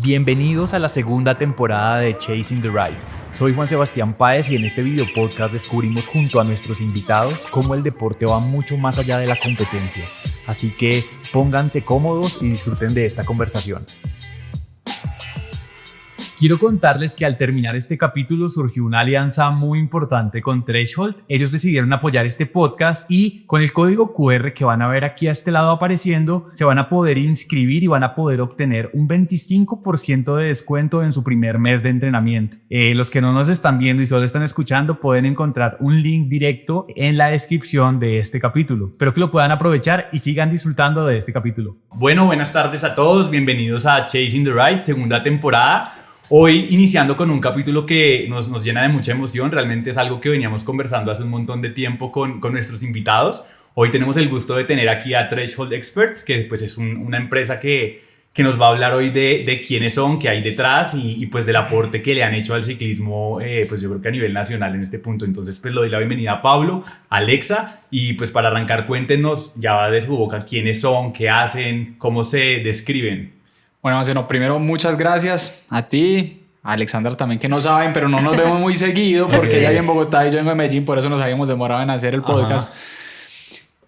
Bienvenidos a la segunda temporada de Chasing the Ride. Soy Juan Sebastián Páez y en este video podcast descubrimos junto a nuestros invitados cómo el deporte va mucho más allá de la competencia. Así que pónganse cómodos y disfruten de esta conversación. Quiero contarles que al terminar este capítulo surgió una alianza muy importante con Threshold. Ellos decidieron apoyar este podcast y con el código QR que van a ver aquí a este lado apareciendo, se van a poder inscribir y van a poder obtener un 25% de descuento en su primer mes de entrenamiento. Los que no nos están viendo y solo están escuchando pueden encontrar un link directo en la descripción de este capítulo. Espero que lo puedan aprovechar y sigan disfrutando de este capítulo. Bueno, buenas tardes a todos. Bienvenidos a Chasing the Ride, segunda temporada. Hoy iniciando con un capítulo que nos llena de mucha emoción, realmente es algo que veníamos conversando hace un montón de tiempo con nuestros invitados. Hoy tenemos el gusto de tener aquí a Threshold Experts, que pues es una empresa que nos va a hablar hoy de quiénes son, qué hay detrás y pues del aporte que le han hecho al ciclismo, pues yo creo que a nivel nacional en este punto. Entonces pues le doy la bienvenida a Pablo, a Alexa y pues para arrancar cuéntenos ya de su boca quiénes son, qué hacen, cómo se describen. Bueno, Marcelo, primero muchas gracias a ti, a Alexandra también, que no saben, pero no nos vemos muy seguido porque sí. ella vive en Bogotá y yo vengo de Medellín, por eso nos habíamos demorado en hacer el podcast.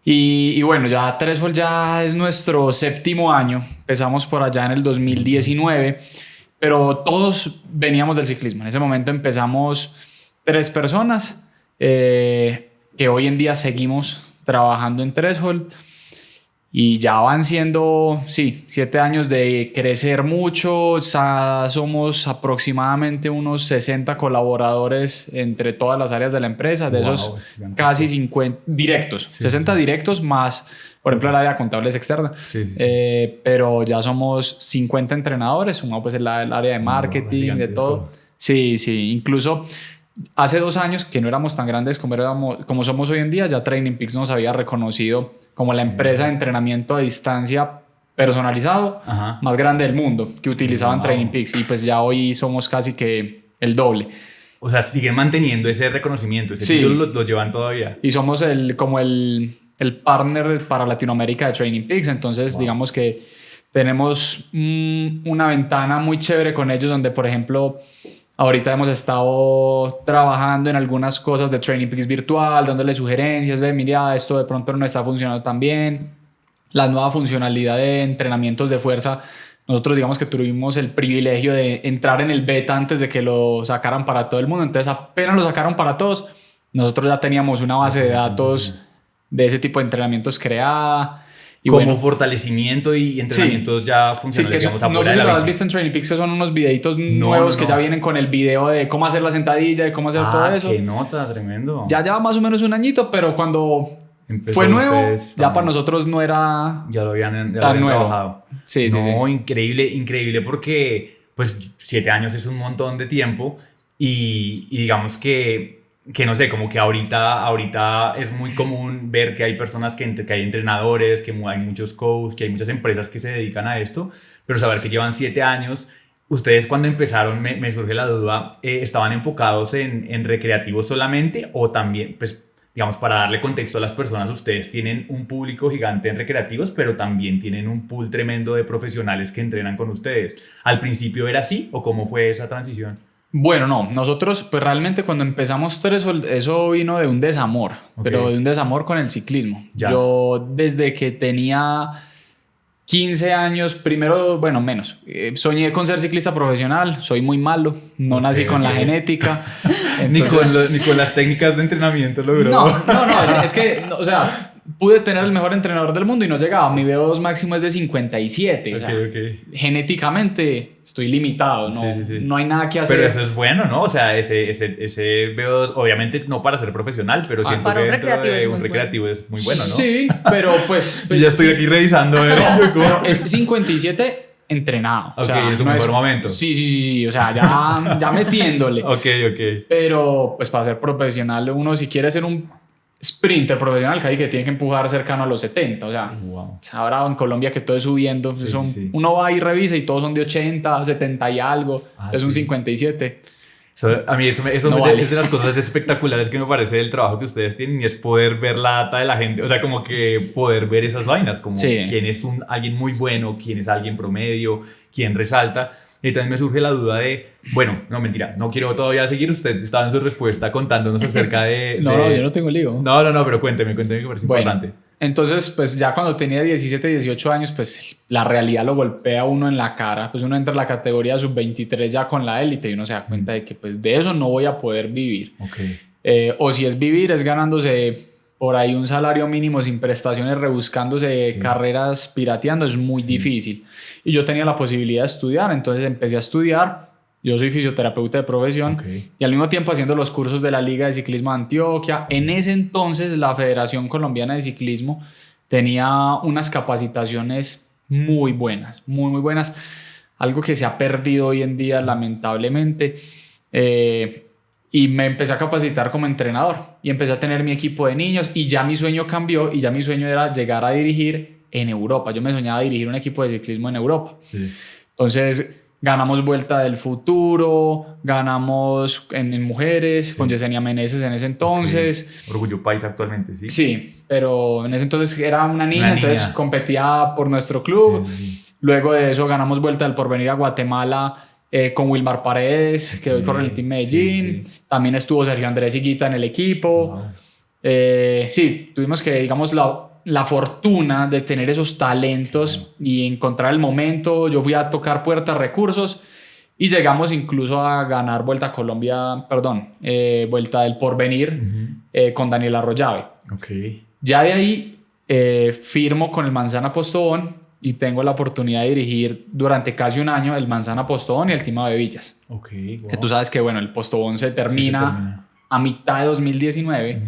Y bueno, ya Threshold ya es nuestro 7º año, empezamos por allá en el 2019, pero todos veníamos del ciclismo. En ese momento empezamos 3 personas que hoy en día seguimos trabajando en Threshold. Y ya van siendo, 7 años de crecer mucho. Ya somos aproximadamente unos 60 colaboradores entre todas las áreas de la empresa. De esos casi 50 directos, 60 directos más, por ejemplo, el área contable es externa. Pero ya somos 50 entrenadores, sumado pues el área de marketing, de todo. Sí, incluso hace 2 años que no éramos tan grandes como somos hoy en día, ya Training Peaks nos había reconocido como la empresa de entrenamiento a distancia personalizado más grande del mundo que utilizaban Training Peaks, y pues ya hoy somos casi que el doble. O sea, siguen manteniendo ese reconocimiento, ese título lo llevan todavía. Y somos como el partner para Latinoamérica de Training Peaks, entonces digamos que tenemos una ventana muy chévere con ellos donde, por ejemplo, ahorita hemos estado trabajando en algunas cosas de Training Peaks virtual, dándole sugerencias, mira, esto de pronto no está funcionando tan bien. La nueva funcionalidad de entrenamientos de fuerza, nosotros digamos que tuvimos el privilegio de entrar en el beta antes de que lo sacaran para todo el mundo. Entonces apenas lo sacaron para todos, nosotros ya teníamos una base de datos de ese tipo de entrenamientos creada. Y como fortalecimiento y entrenamientos ya funcionales, digamos, no sé si lo has visto en Training Peaks, que son unos videitos nuevos que ya vienen con el video de cómo hacer la sentadilla, de cómo hacer todo eso. ¡Qué nota! Tremendo. Ya lleva más o menos un añito, pero cuando fue nuevo, ya para nosotros no era ya lo habían trabajado. Increíble porque pues 7 años es un montón de tiempo y digamos que no sé, como que ahorita es muy común ver que hay personas que hay entrenadores, que hay muchos coaches, que hay muchas empresas que se dedican a esto, pero saber que llevan 7 años, ustedes cuando empezaron, me surge la duda, ¿estaban enfocados en recreativos solamente o también, pues digamos, para darle contexto a las personas, ustedes tienen un público gigante en recreativos, pero también tienen un pool tremendo de profesionales que entrenan con ustedes? ¿Al principio era así o cómo fue esa transición? Bueno, no, nosotros pues realmente cuando empezamos Threshold eso vino de un desamor, pero de un desamor con el ciclismo. Yo desde que tenía 15 años, primero, bueno, menos, soñé con ser ciclista profesional, soy muy malo, no nací con la genética. Entonces, ni con las técnicas de entrenamiento logró. No, es que, o sea, pude tener el mejor entrenador del mundo y no llegaba. Mi VO2 máximo es de 57. Genéticamente estoy limitado, no hay nada que hacer. Pero eso es bueno, ¿no? O sea, ese VO2, obviamente no para ser profesional, pero siento para que un dentro recreativo de un recreativo es muy bueno, ¿no? Sí, pero pues ya estoy aquí revisando. Pero es 57 entrenado. O sea, es un mejor momento. Sí, o sea, ya metiéndole. Ok. Pero pues para ser profesional, uno si quiere ser un sprinter profesional, que tiene que empujar cercano a los 70, o sea, ahora en Colombia que todo es subiendo, uno va y revisa y todos son de 80, 70 y algo, es un 57. A mí eso vale. Es de las cosas espectaculares que me parece del trabajo que ustedes tienen, y es poder ver la data de la gente, o sea, como que poder ver esas vainas, como quién es alguien muy bueno, quién es alguien promedio, quién resalta. Y también me surge la duda de, bueno, no, mentira, no quiero todavía seguir. Usted estaba en su respuesta contándonos acerca de... No, yo no tengo lío. No, pero cuénteme que parece importante. Entonces, pues ya cuando tenía 17, 18 años, pues la realidad lo golpea a uno en la cara. Pues uno entra en la categoría sub-23 ya con la élite y uno se da cuenta de que pues de eso no voy a poder vivir. Okay. O si es vivir, es ganándose por ahí un salario mínimo sin prestaciones, rebuscándose carreras pirateando, es muy difícil. Y yo tenía la posibilidad de estudiar, entonces empecé a estudiar. Yo soy fisioterapeuta de profesión y al mismo tiempo haciendo los cursos de la Liga de Ciclismo de Antioquia. En ese entonces la Federación Colombiana de Ciclismo tenía unas capacitaciones muy buenas, muy buenas. Algo que se ha perdido hoy en día lamentablemente. Y me empecé a capacitar como entrenador y empecé a tener mi equipo de niños y ya mi sueño cambió y ya mi sueño era llegar a dirigir en Europa. Yo me soñaba dirigir un equipo de ciclismo en Europa. Sí. Entonces ganamos Vuelta del Futuro, ganamos en mujeres con Yesenia Meneses en ese entonces. Orgullo País actualmente, ¿sí? Sí, pero en ese entonces era una niña. Entonces competía por nuestro club. Sí. Luego de eso ganamos Vuelta del Porvenir a Guatemala con Wilmar Paredes, que hoy corre en el Team Medellín. Sí. También estuvo Sergio Andrés Higuita en el equipo. Wow. Sí, tuvimos que, digamos, la fortuna de tener esos talentos y encontrar el momento. Yo fui a tocar puertas, recursos y llegamos incluso a ganar Vuelta a Colombia, Vuelta del Porvenir con Daniel Arroyave. Okay. Ya de ahí firmo con el Manzana Postobón y tengo la oportunidad de dirigir durante casi un año el Manzana Postobón y el Team Avevillas. Okay, wow. Que tú sabes que bueno, el Postobón se termina a mitad de 2019.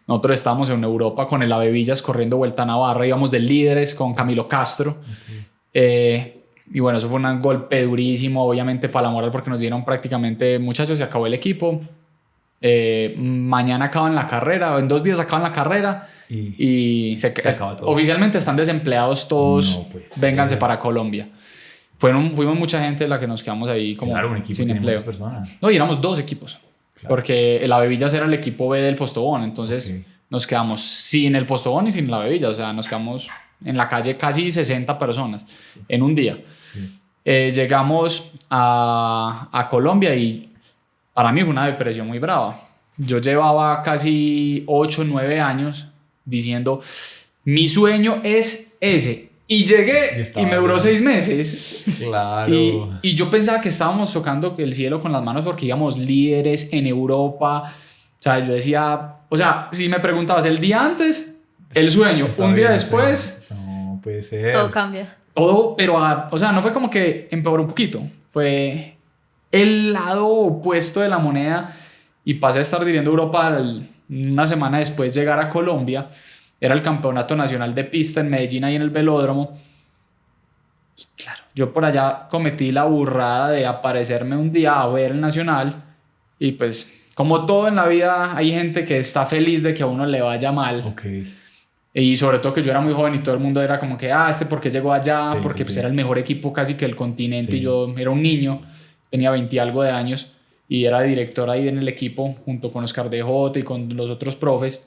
Nosotros estábamos en Europa con el Avevillas corriendo Vuelta a Navarra, íbamos de líderes con Camilo Castro. Y bueno, eso fue un golpe durísimo, obviamente para la moral, porque nos dieron prácticamente, muchachos, se acabó el equipo. Mañana acaban la carrera, o en 2 días acaban la carrera. Y oficialmente están desempleados todos. No, pues, vénganse para Colombia. Fuimos mucha gente la que nos quedamos ahí como un equipo sin empleo. No, y éramos 2 equipos. Claro. Porque el Avevillas era el equipo B del Postobón. Entonces nos quedamos sin el Postobón y sin el Avevillas. O sea, nos quedamos en la calle casi 60 personas en un día. Llegamos a Colombia y para mí fue una depresión muy brava. Yo llevaba casi 8 o 9 años diciendo, mi sueño es ese. Y llegué y me duró 6 meses. Claro. Y yo pensaba que estábamos tocando el cielo con las manos porque íbamos líderes en Europa. O sea, yo decía, o sea, si me preguntabas el día antes, el sueño, un día después. No puede ser. Todo cambia. Todo, pero, o sea, no fue como que empeoró un poquito. Fue el lado opuesto de la moneda. Y pasé a estar dirigiendo Europa una semana después llegar a Colombia. Era el campeonato nacional de pista en Medellín, ahí en el velódromo. Y claro, yo por allá cometí la burrada de aparecerme un día a ver el nacional. Y pues, como todo en la vida, hay gente que está feliz de que a uno le vaya mal. Y sobre todo que yo era muy joven y todo el mundo era como que, ¿por qué llegó allá? Porque era el mejor equipo casi que del continente. Y yo era un niño, tenía 20 y algo de años. Y era director ahí en el equipo, junto con Oscar de Jota y con los otros profes.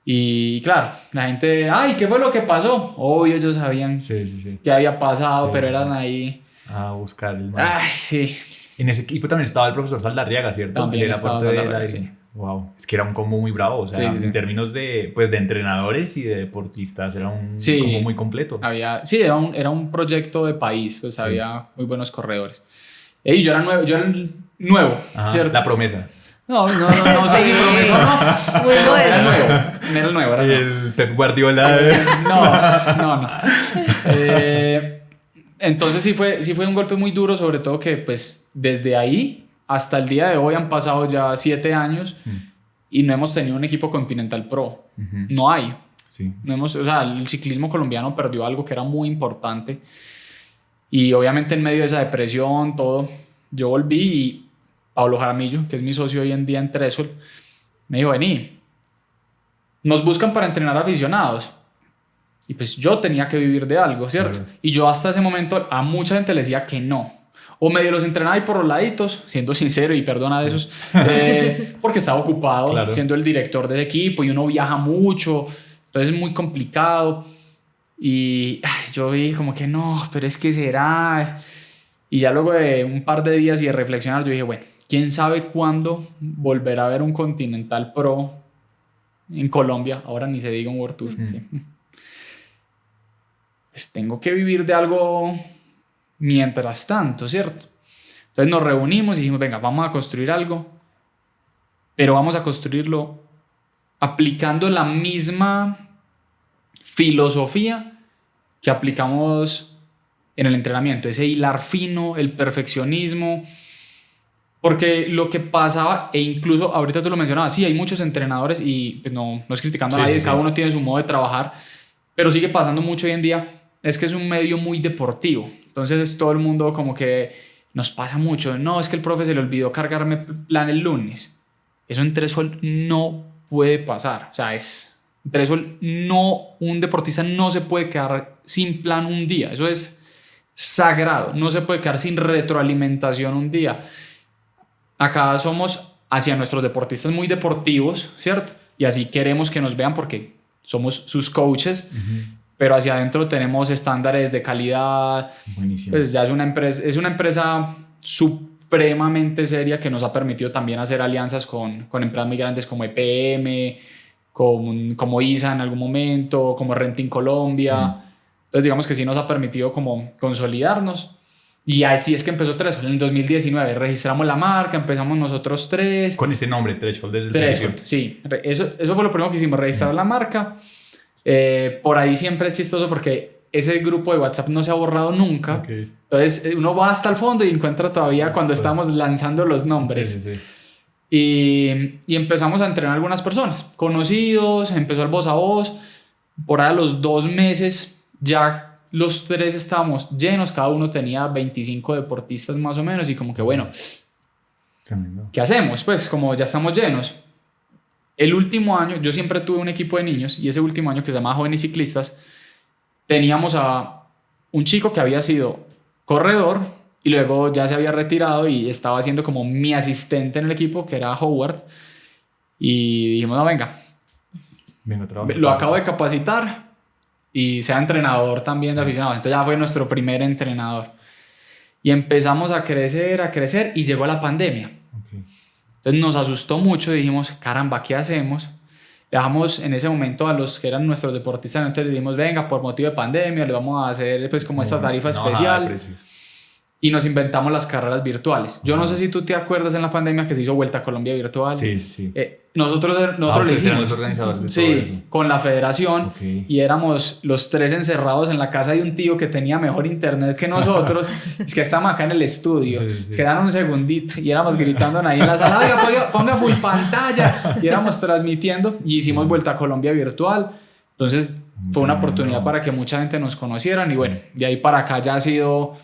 Y claro, la gente, ¿qué fue lo que pasó? Obvio, ellos sabían qué había pasado, pero eran ahí a buscar el mal. Sí. En ese equipo también estaba el profesor Saldarriaga, ¿cierto? También era estaba parte Saldarriaga, de Wow, es que era un combo muy bravo, o sea, en términos de entrenadores y de deportistas, era un combo muy completo. Era un proyecto de país, pues había muy buenos corredores. Y yo era nuevo, ¿cierto? La promesa. No sé si promesa o no. Muy bueno. Era el nuevo. El Pep Guardiola. No. Entonces sí fue un golpe muy duro, sobre todo que pues desde ahí hasta el día de hoy han pasado ya 7 años y no hemos tenido un equipo Continental Pro. No hay. O sea, el ciclismo colombiano perdió algo que era muy importante. Y obviamente en medio de esa depresión, todo, yo volví y Pablo Jaramillo, que es mi socio hoy en día en Tresol, me dijo, vení, nos buscan para entrenar aficionados. Y pues yo tenía que vivir de algo, ¿cierto? Claro. Y yo hasta ese momento a mucha gente le decía que no. O medio los entrenaba ahí por los laditos, siendo sincero y perdona de esos, porque estaba ocupado siendo el director del equipo y uno viaja mucho, entonces es muy complicado. Y yo vi como que no, pero es que será. Y ya luego de un par de días y de reflexionar, yo dije, bueno, ¿quién sabe cuándo volverá a haber un Continental Pro en Colombia? Ahora ni se diga un World Tour. Pues tengo que vivir de algo mientras tanto, ¿cierto? Entonces nos reunimos y dijimos, venga, vamos a construir algo, pero vamos a construirlo aplicando la misma filosofía que aplicamos en el entrenamiento, ese hilar fino, el perfeccionismo, porque lo que pasaba, e incluso ahorita tú lo mencionabas, sí, hay muchos entrenadores y pues no es criticando a nadie, cada uno tiene su modo de trabajar, pero sigue pasando mucho hoy en día, es que es un medio muy deportivo, entonces todo el mundo como que nos pasa mucho, no, es que el profe se le olvidó cargarme plan el lunes, eso en Tresol no puede pasar, o sea, entre eso un deportista no se puede quedar sin plan un día, eso es sagrado, no se puede quedar sin retroalimentación un día. Acá somos hacia nuestros deportistas muy deportivos, ¿cierto? Y así queremos que nos vean porque somos sus coaches, pero hacia adentro tenemos estándares de calidad. Buenísimo. Pues ya es una empresa supremamente seria que nos ha permitido también hacer alianzas con empresas muy grandes como EPM, como ISA en algún momento, como Renting Colombia. Entonces digamos que sí nos ha permitido como consolidarnos. Y así es que empezó Threshold. En 2019 registramos la marca, empezamos nosotros tres. Con ese nombre, Threshold, desde el principio. Sí, eso fue lo primero que hicimos, registrar la marca. Por ahí siempre es chistoso porque ese grupo de WhatsApp no se ha borrado nunca. Okay. Entonces uno va hasta el fondo y encuentra todavía cuando estábamos lanzando los nombres. Sí. Y empezamos a entrenar a algunas personas, conocidos, empezó el voz a voz. Por ahí a los 2 meses ya los 3 estábamos llenos, cada uno tenía 25 deportistas más o menos y como que bueno, tremendo. ¿Qué hacemos? Pues como ya estamos llenos. El último año, yo siempre tuve un equipo de niños y ese último año que se llamaba Jóvenes Ciclistas, teníamos a un chico que había sido corredor y luego ya se había retirado y estaba haciendo como mi asistente en el equipo, que era Howard, y dijimos, no, venga lo acabo de capacitar y sea entrenador también de aficionados. Entonces ya fue nuestro primer entrenador. Y empezamos a crecer y llegó la pandemia. Okay. Entonces nos asustó mucho y dijimos, caramba, ¿qué hacemos? Dejamos en ese momento a los que eran nuestros deportistas, entonces le dijimos, venga, por motivo de pandemia le vamos a hacer pues como esta tarifa especial. Y nos inventamos las carreras virtuales. Yo no sé si tú te acuerdas en la pandemia que se hizo Vuelta a Colombia virtual. Sí. Nosotros le hicimos. Los organizadores de sí, todo eso. Con la federación. Okay. Y éramos los 3 encerrados en la casa de un tío que tenía mejor internet que nosotros. Es que estábamos acá en el estudio. Sí. Quedaron un segundito y éramos gritando ahí en la sala, oiga, ponga full pantalla. Y éramos transmitiendo y hicimos Vuelta a Colombia virtual. Entonces fue una oportunidad para que mucha gente nos conocieran. Y bueno, de ahí para acá ya ha sido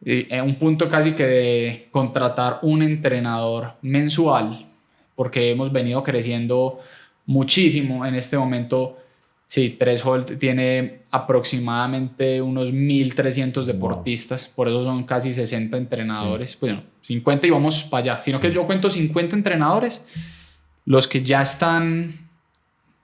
un punto casi que de contratar un entrenador mensual, porque hemos venido creciendo muchísimo en este momento. Sí, Threshold tiene aproximadamente unos 1.300 deportistas, por eso son casi 60 entrenadores, bueno, 50 y vamos para allá, sino que yo cuento 50 entrenadores, los que ya están,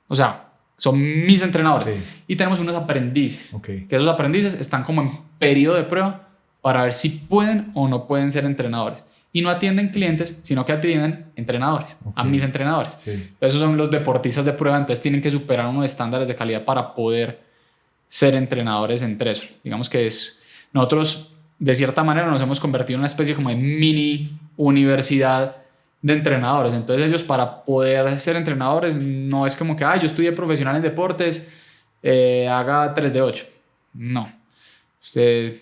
o sea, son mis entrenadores, y tenemos unos aprendices, que esos aprendices están como en periodo de prueba para ver si pueden o no pueden ser entrenadores. Y no atienden clientes, sino que atienden entrenadores, a mis entrenadores. Esos son los deportistas de prueba, entonces tienen que superar unos estándares de calidad para poder ser entrenadores en Threshold. Digamos que nosotros de cierta manera nos hemos convertido en una especie como de mini universidad de entrenadores. Entonces ellos, para poder ser entrenadores, no es como que yo estudié profesional en deportes, haga 3 de 8. No. Usted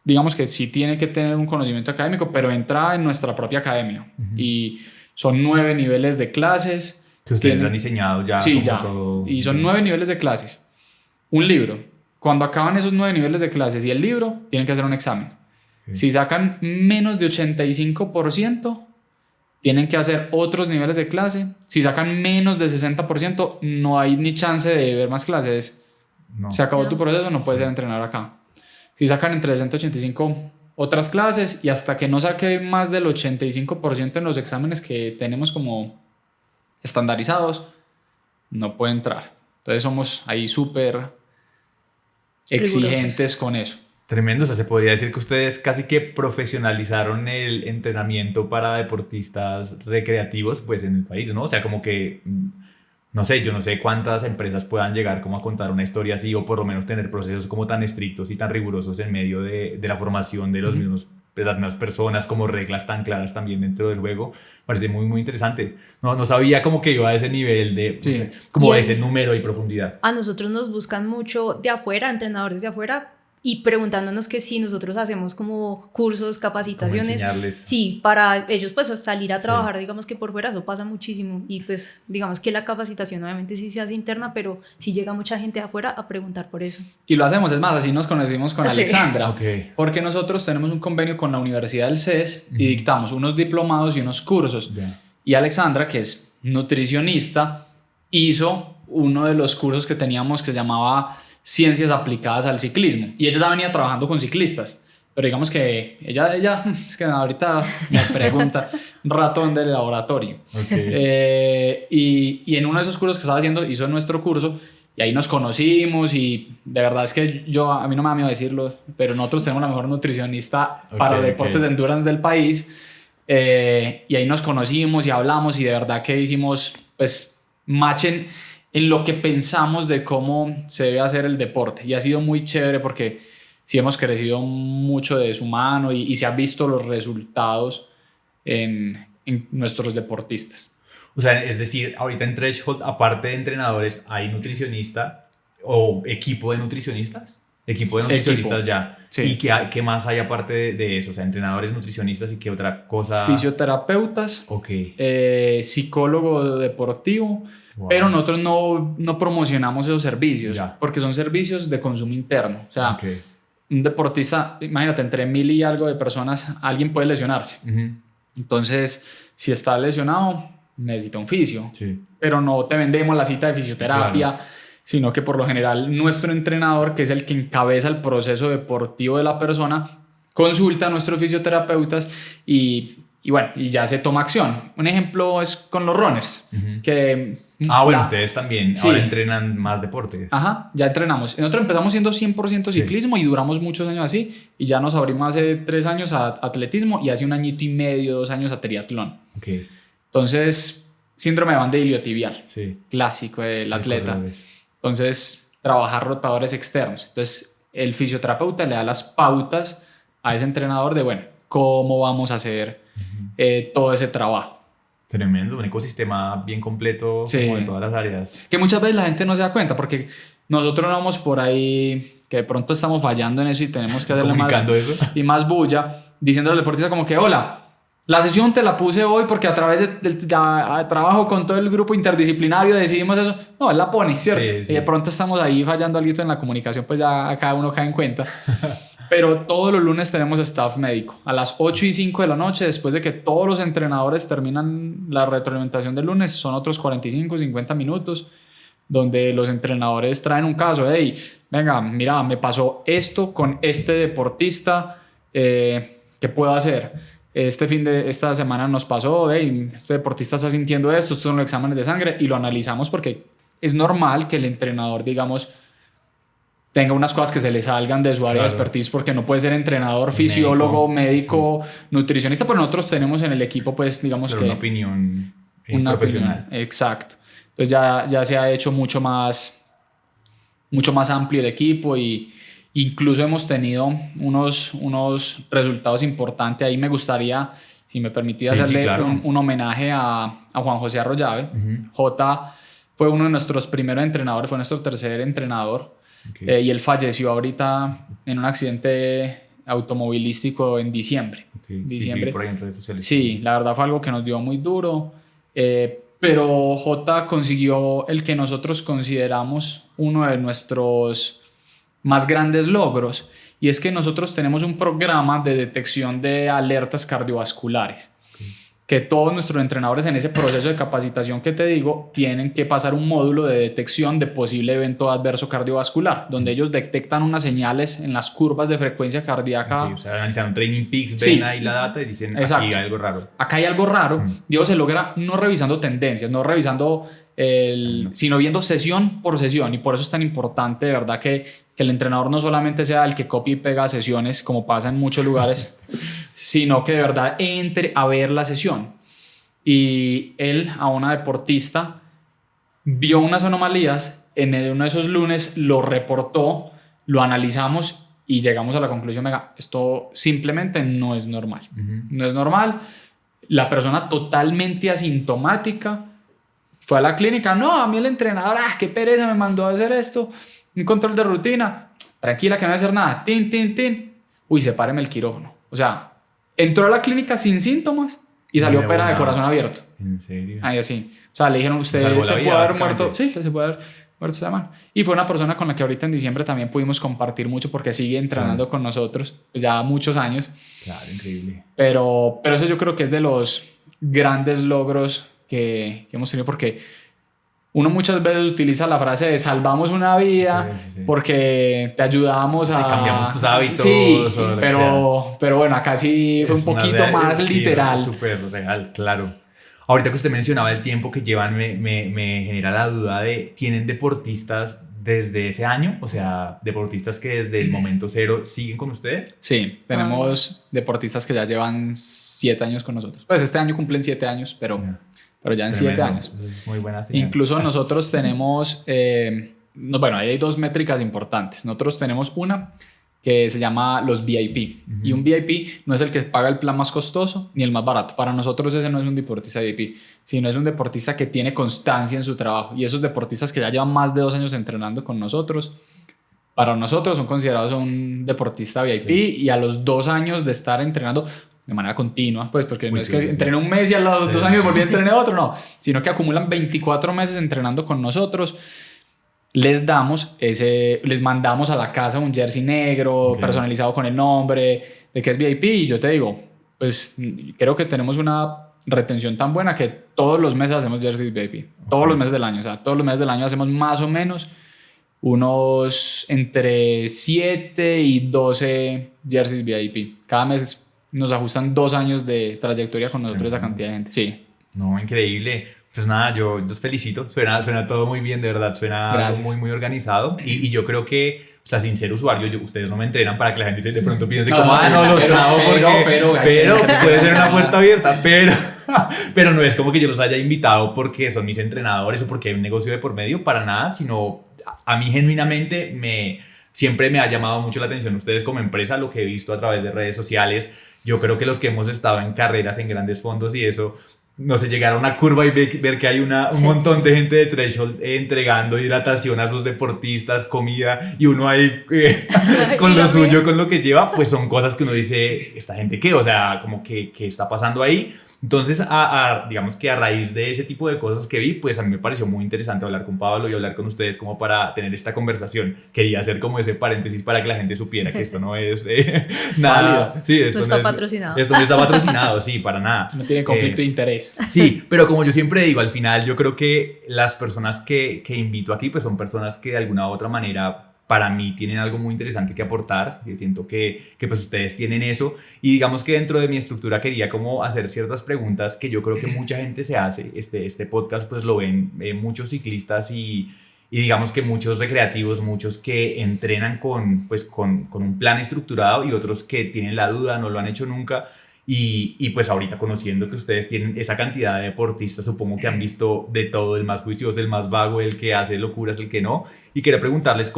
digamos que sí tiene que tener un conocimiento académico, pero entra en nuestra propia academia. Y son 9 niveles de clases. Que ustedes han diseñado ya. Sí, ya. Todo. Y son 9 niveles de clases. Un libro. Cuando acaban esos 9 niveles de clases y el libro, tienen que hacer un examen. Si sacan menos de 85%, tienen que hacer otros niveles de clase. Si sacan menos de 60%, no hay ni chance de ver más clases. Se acabó tu proceso, no puedes ser entrenador acá. Si sacan entre 60 y 85 otras clases, y hasta que no saque más del 85% en los exámenes que tenemos como estandarizados, no puede entrar. Entonces somos ahí súper exigentes con eso. Tremendo, o sea, se podría decir que ustedes casi que profesionalizaron el entrenamiento para deportistas recreativos, pues en el país, ¿no? O sea, como que, no sé, yo no sé cuántas empresas puedan llegar como a contar una historia así o por lo menos tener procesos como tan estrictos y tan rigurosos en medio de la formación de los mismos, de las mismas personas, como reglas tan claras también dentro del juego. Parece muy, muy interesante. No sabía como que iba a ese nivel de, Sí. no sé, como de ese número y profundidad. A nosotros nos buscan mucho de afuera, entrenadores de afuera, y preguntándonos que si nosotros hacemos como cursos, capacitaciones, enseñarles. sí, para ellos pues salir a trabajar, digamos que por fuera, eso pasa muchísimo, y pues digamos que la capacitación obviamente sí se hace interna, pero sí llega mucha gente de afuera a preguntar por eso. Y lo hacemos, es más, así nos conocimos con Sí. Alexandra, Ok. porque nosotros tenemos un convenio con la Universidad del CES y dictamos unos diplomados y unos cursos. Ya. Y Alexandra, que es nutricionista, hizo uno de los cursos que teníamos que se llamaba Ciencias aplicadas al ciclismo. Y ella ya venía trabajando con ciclistas. Pero digamos que ella es que ahorita me pregunta un ratón del laboratorio. Ok. Y en uno de esos cursos que estaba haciendo, hizo nuestro curso y ahí nos conocimos y de verdad es que a mí no me da miedo decirlo, pero nosotros tenemos la mejor nutricionista para deportes de endurance del país. Y ahí nos conocimos y hablamos y de verdad que hicimos pues match en lo que pensamos de cómo se debe hacer el deporte y ha sido muy chévere porque sí hemos crecido mucho de su mano y se han visto los resultados en nuestros deportistas. O sea, es decir, ahorita en Threshold, aparte de entrenadores, ¿hay nutricionista o equipo de nutricionistas? Equipo de nutricionistas ya. Sí. ¿Y qué más hay aparte de eso? O sea, entrenadores, nutricionistas y qué otra cosa. Fisioterapeutas, Ok. psicólogo deportivo, Wow. pero nosotros no promocionamos esos servicios Ya. porque son servicios de consumo interno. O sea, Ok. un deportista, imagínate, entre 1000 y algo de personas, alguien puede lesionarse. Ujú. Entonces, si está lesionado, necesita un fisio. Sí. Pero no te vendemos la cita de fisioterapia, sino que por lo general nuestro entrenador, que es el que encabeza el proceso deportivo de la persona, consulta a nuestros fisioterapeutas y bueno, y ya se toma acción. Un ejemplo es con los runners, que... Bueno, ustedes también Sí. ahora entrenan más deportes. Ajá, ya entrenamos. Nosotros empezamos siendo 100% ciclismo y duramos muchos años así y ya nos abrimos hace 3 años a atletismo y hace 1 añito y medio, 2 años a triatlón. Ok. Entonces, síndrome de banda iliotibial, Sí. clásico del atleta. Correcto. Entonces, trabajar rotadores externos. Entonces, el fisioterapeuta le da las pautas a ese entrenador de, bueno, cómo vamos a hacer todo ese trabajo. Tremendo, un ecosistema bien completo Sí. como de todas las áreas. Que muchas veces la gente no se da cuenta porque nosotros no vamos por ahí, que de pronto estamos fallando en eso y tenemos que hacerle más, Comunicando eso. y más bulla, diciéndole al deportista como que, hola, la sesión te la puse hoy porque a través del trabajo con todo el grupo interdisciplinario decidimos eso. No, él la pone, ¿cierto? Sí, sí. Y de pronto estamos ahí fallando algo en la comunicación, pues ya cada uno cae en cuenta. Pero todos los lunes tenemos staff médico. A las 8 y 5 de la noche, después de que todos los entrenadores terminan la retroalimentación del lunes, son otros 45, 50 minutos, donde los entrenadores traen un caso. Hey, venga, mira, me pasó esto con este deportista, ¿qué puedo hacer? Esta semana nos pasó, hey, este deportista está sintiendo esto, estos son los exámenes de sangre, y lo analizamos porque es normal que el entrenador, digamos, tenga unas cosas que se le salgan de su área de expertise porque no puede ser entrenador, fisiólogo, médico, nutricionista, pero nosotros tenemos en el equipo, pues, digamos Pero que... una opinión una profesional. opinión, exacto. Entonces ya se ha hecho mucho más amplio el equipo y incluso hemos tenido unos resultados importantes. Ahí me gustaría, si me permitía, Sí, hacerle claro. un homenaje a Juan José Arroyave. Jota fue uno de nuestros primeros entrenadores, fue nuestro tercer entrenador. Okay. Y él falleció ahorita en un accidente automovilístico en diciembre. Okay. Diciembre. Sí, por ahí en redes sociales. Sí, la verdad fue algo que nos dio muy duro. Pero Jota consiguió el que nosotros consideramos uno de nuestros más grandes logros, y es que nosotros tenemos un programa de detección de alertas cardiovasculares. Que todos nuestros entrenadores en ese proceso de capacitación que te digo tienen que pasar un módulo de detección de posible evento adverso cardiovascular, donde ellos detectan unas señales en las curvas de frecuencia cardíaca. O sea, analizan Training Peaks, Sí. ven ahí la data y dicen, Exacto. aquí hay algo raro. Acá hay algo raro. Dios se logra no revisando tendencias, no revisando sino viendo sesión por sesión, y por eso es tan importante de verdad que que el entrenador no solamente sea el que copia y pega sesiones, como pasa en muchos lugares, sino que de verdad entre a ver la sesión. Y él, a una deportista, vio unas anomalías, en uno de esos lunes lo reportó, lo analizamos y llegamos a la conclusión, venga, esto simplemente no es normal. No es normal. La persona totalmente asintomática fue a la clínica. No, a mí el entrenador, qué pereza, me mandó a hacer esto. Un control de rutina. Tranquila, que no voy a hacer nada. Tin, tin, tin. Uy, sepáreme el quirófano. O sea, entró a la clínica sin síntomas y salió operada de corazón abierto. ¿En serio? Ahí así. O sea, le dijeron, usted se puede haber muerto. Sí, se puede haber muerto esta semana. Y fue una persona con la que ahorita en diciembre también pudimos compartir mucho porque sigue entrenando con nosotros pues ya muchos años. Claro, increíble. Pero eso yo creo que es de los grandes logros que hemos tenido, porque uno muchas veces utiliza la frase de salvamos una vida porque te ayudamos a... cambiamos tus hábitos. Sí, pero bueno, acá sí fue un poquito más literal. Súper real, claro. Ahorita que usted mencionaba el tiempo que llevan, me genera la duda de, ¿tienen deportistas desde ese año? O sea, deportistas que desde el momento cero siguen con ustedes. Sí, tenemos deportistas que ya llevan 7 años con nosotros. Pues este año cumplen 7 años, pero ya en 7 años. Eso es muy buena señal. Incluso nosotros tenemos, bueno, ahí hay 2 métricas importantes. Nosotros tenemos una que se llama los VIP. Y un VIP no es el que paga el plan más costoso ni el más barato. Para nosotros ese no es un deportista VIP, sino es un deportista que tiene constancia en su trabajo. Y esos deportistas que ya llevan más de 2 años entrenando con nosotros, para nosotros son considerados un deportista VIP. Y a los 2 años de estar entrenando de manera continua, pues porque no es que entrené un mes y a los 2 años volví a entrenar otro, no, sino que acumulan 24 meses entrenando con nosotros. Les mandamos a la casa un jersey negro personalizado con el nombre de que es VIP, y yo te digo, pues creo que tenemos una retención tan buena que todos los meses hacemos jerseys VIP, todos los meses del año, o sea, todos los meses del año hacemos más o menos unos entre 7 y 12 jerseys VIP. Cada mes nos ajustan 2 años de trayectoria con nosotros esa cantidad de gente. Sí. No, increíble. Pues nada, yo los felicito. Suena todo muy bien, de verdad. Suena algo muy, muy organizado. Y yo creo que, o sea, sin ser usuario, ustedes no me entrenan para que la gente de pronto piense no, como, no los trago pero puede ser una puerta abierta. Pero no es como que yo los haya invitado porque son mis entrenadores o porque hay un negocio de por medio, para nada, sino a mí genuinamente siempre me ha llamado mucho la atención ustedes como empresa, lo que he visto a través de redes sociales. Yo creo que los que hemos estado en carreras en grandes fondos y eso, no sé, llegar a una curva y ver que hay un montón de gente de Threshold entregando hidratación a sus deportistas, comida, y uno ahí con lo suyo, con lo que lleva, pues son cosas que uno dice, ¿esta gente qué? O sea, como que ¿qué está pasando ahí? Entonces, digamos que a raíz de ese tipo de cosas que vi, pues a mí me pareció muy interesante hablar con Pablo y hablar con ustedes como para tener esta conversación. Quería hacer como ese paréntesis para que la gente supiera que esto no es nada. Sí, esto no está patrocinado. Esto no está patrocinado, sí, para nada. No tiene conflicto de interés. Sí, pero como yo siempre digo, al final yo creo que las personas que invito aquí, pues son personas que de alguna u otra manera, para mí, tienen algo muy interesante que aportar. Yo siento que pues ustedes tienen eso, y digamos que dentro de mi estructura quería como hacer ciertas preguntas que yo creo que mucha gente se hace. Este podcast pues lo ven muchos ciclistas y digamos que muchos recreativos, muchos que entrenan con un plan estructurado y otros que tienen la duda, no lo han hecho nunca. Y pues ahorita conociendo que ustedes tienen esa cantidad de deportistas, supongo que han visto de todo, el más juicioso, el más vago, el que hace locuras, el que no. Y quería preguntarles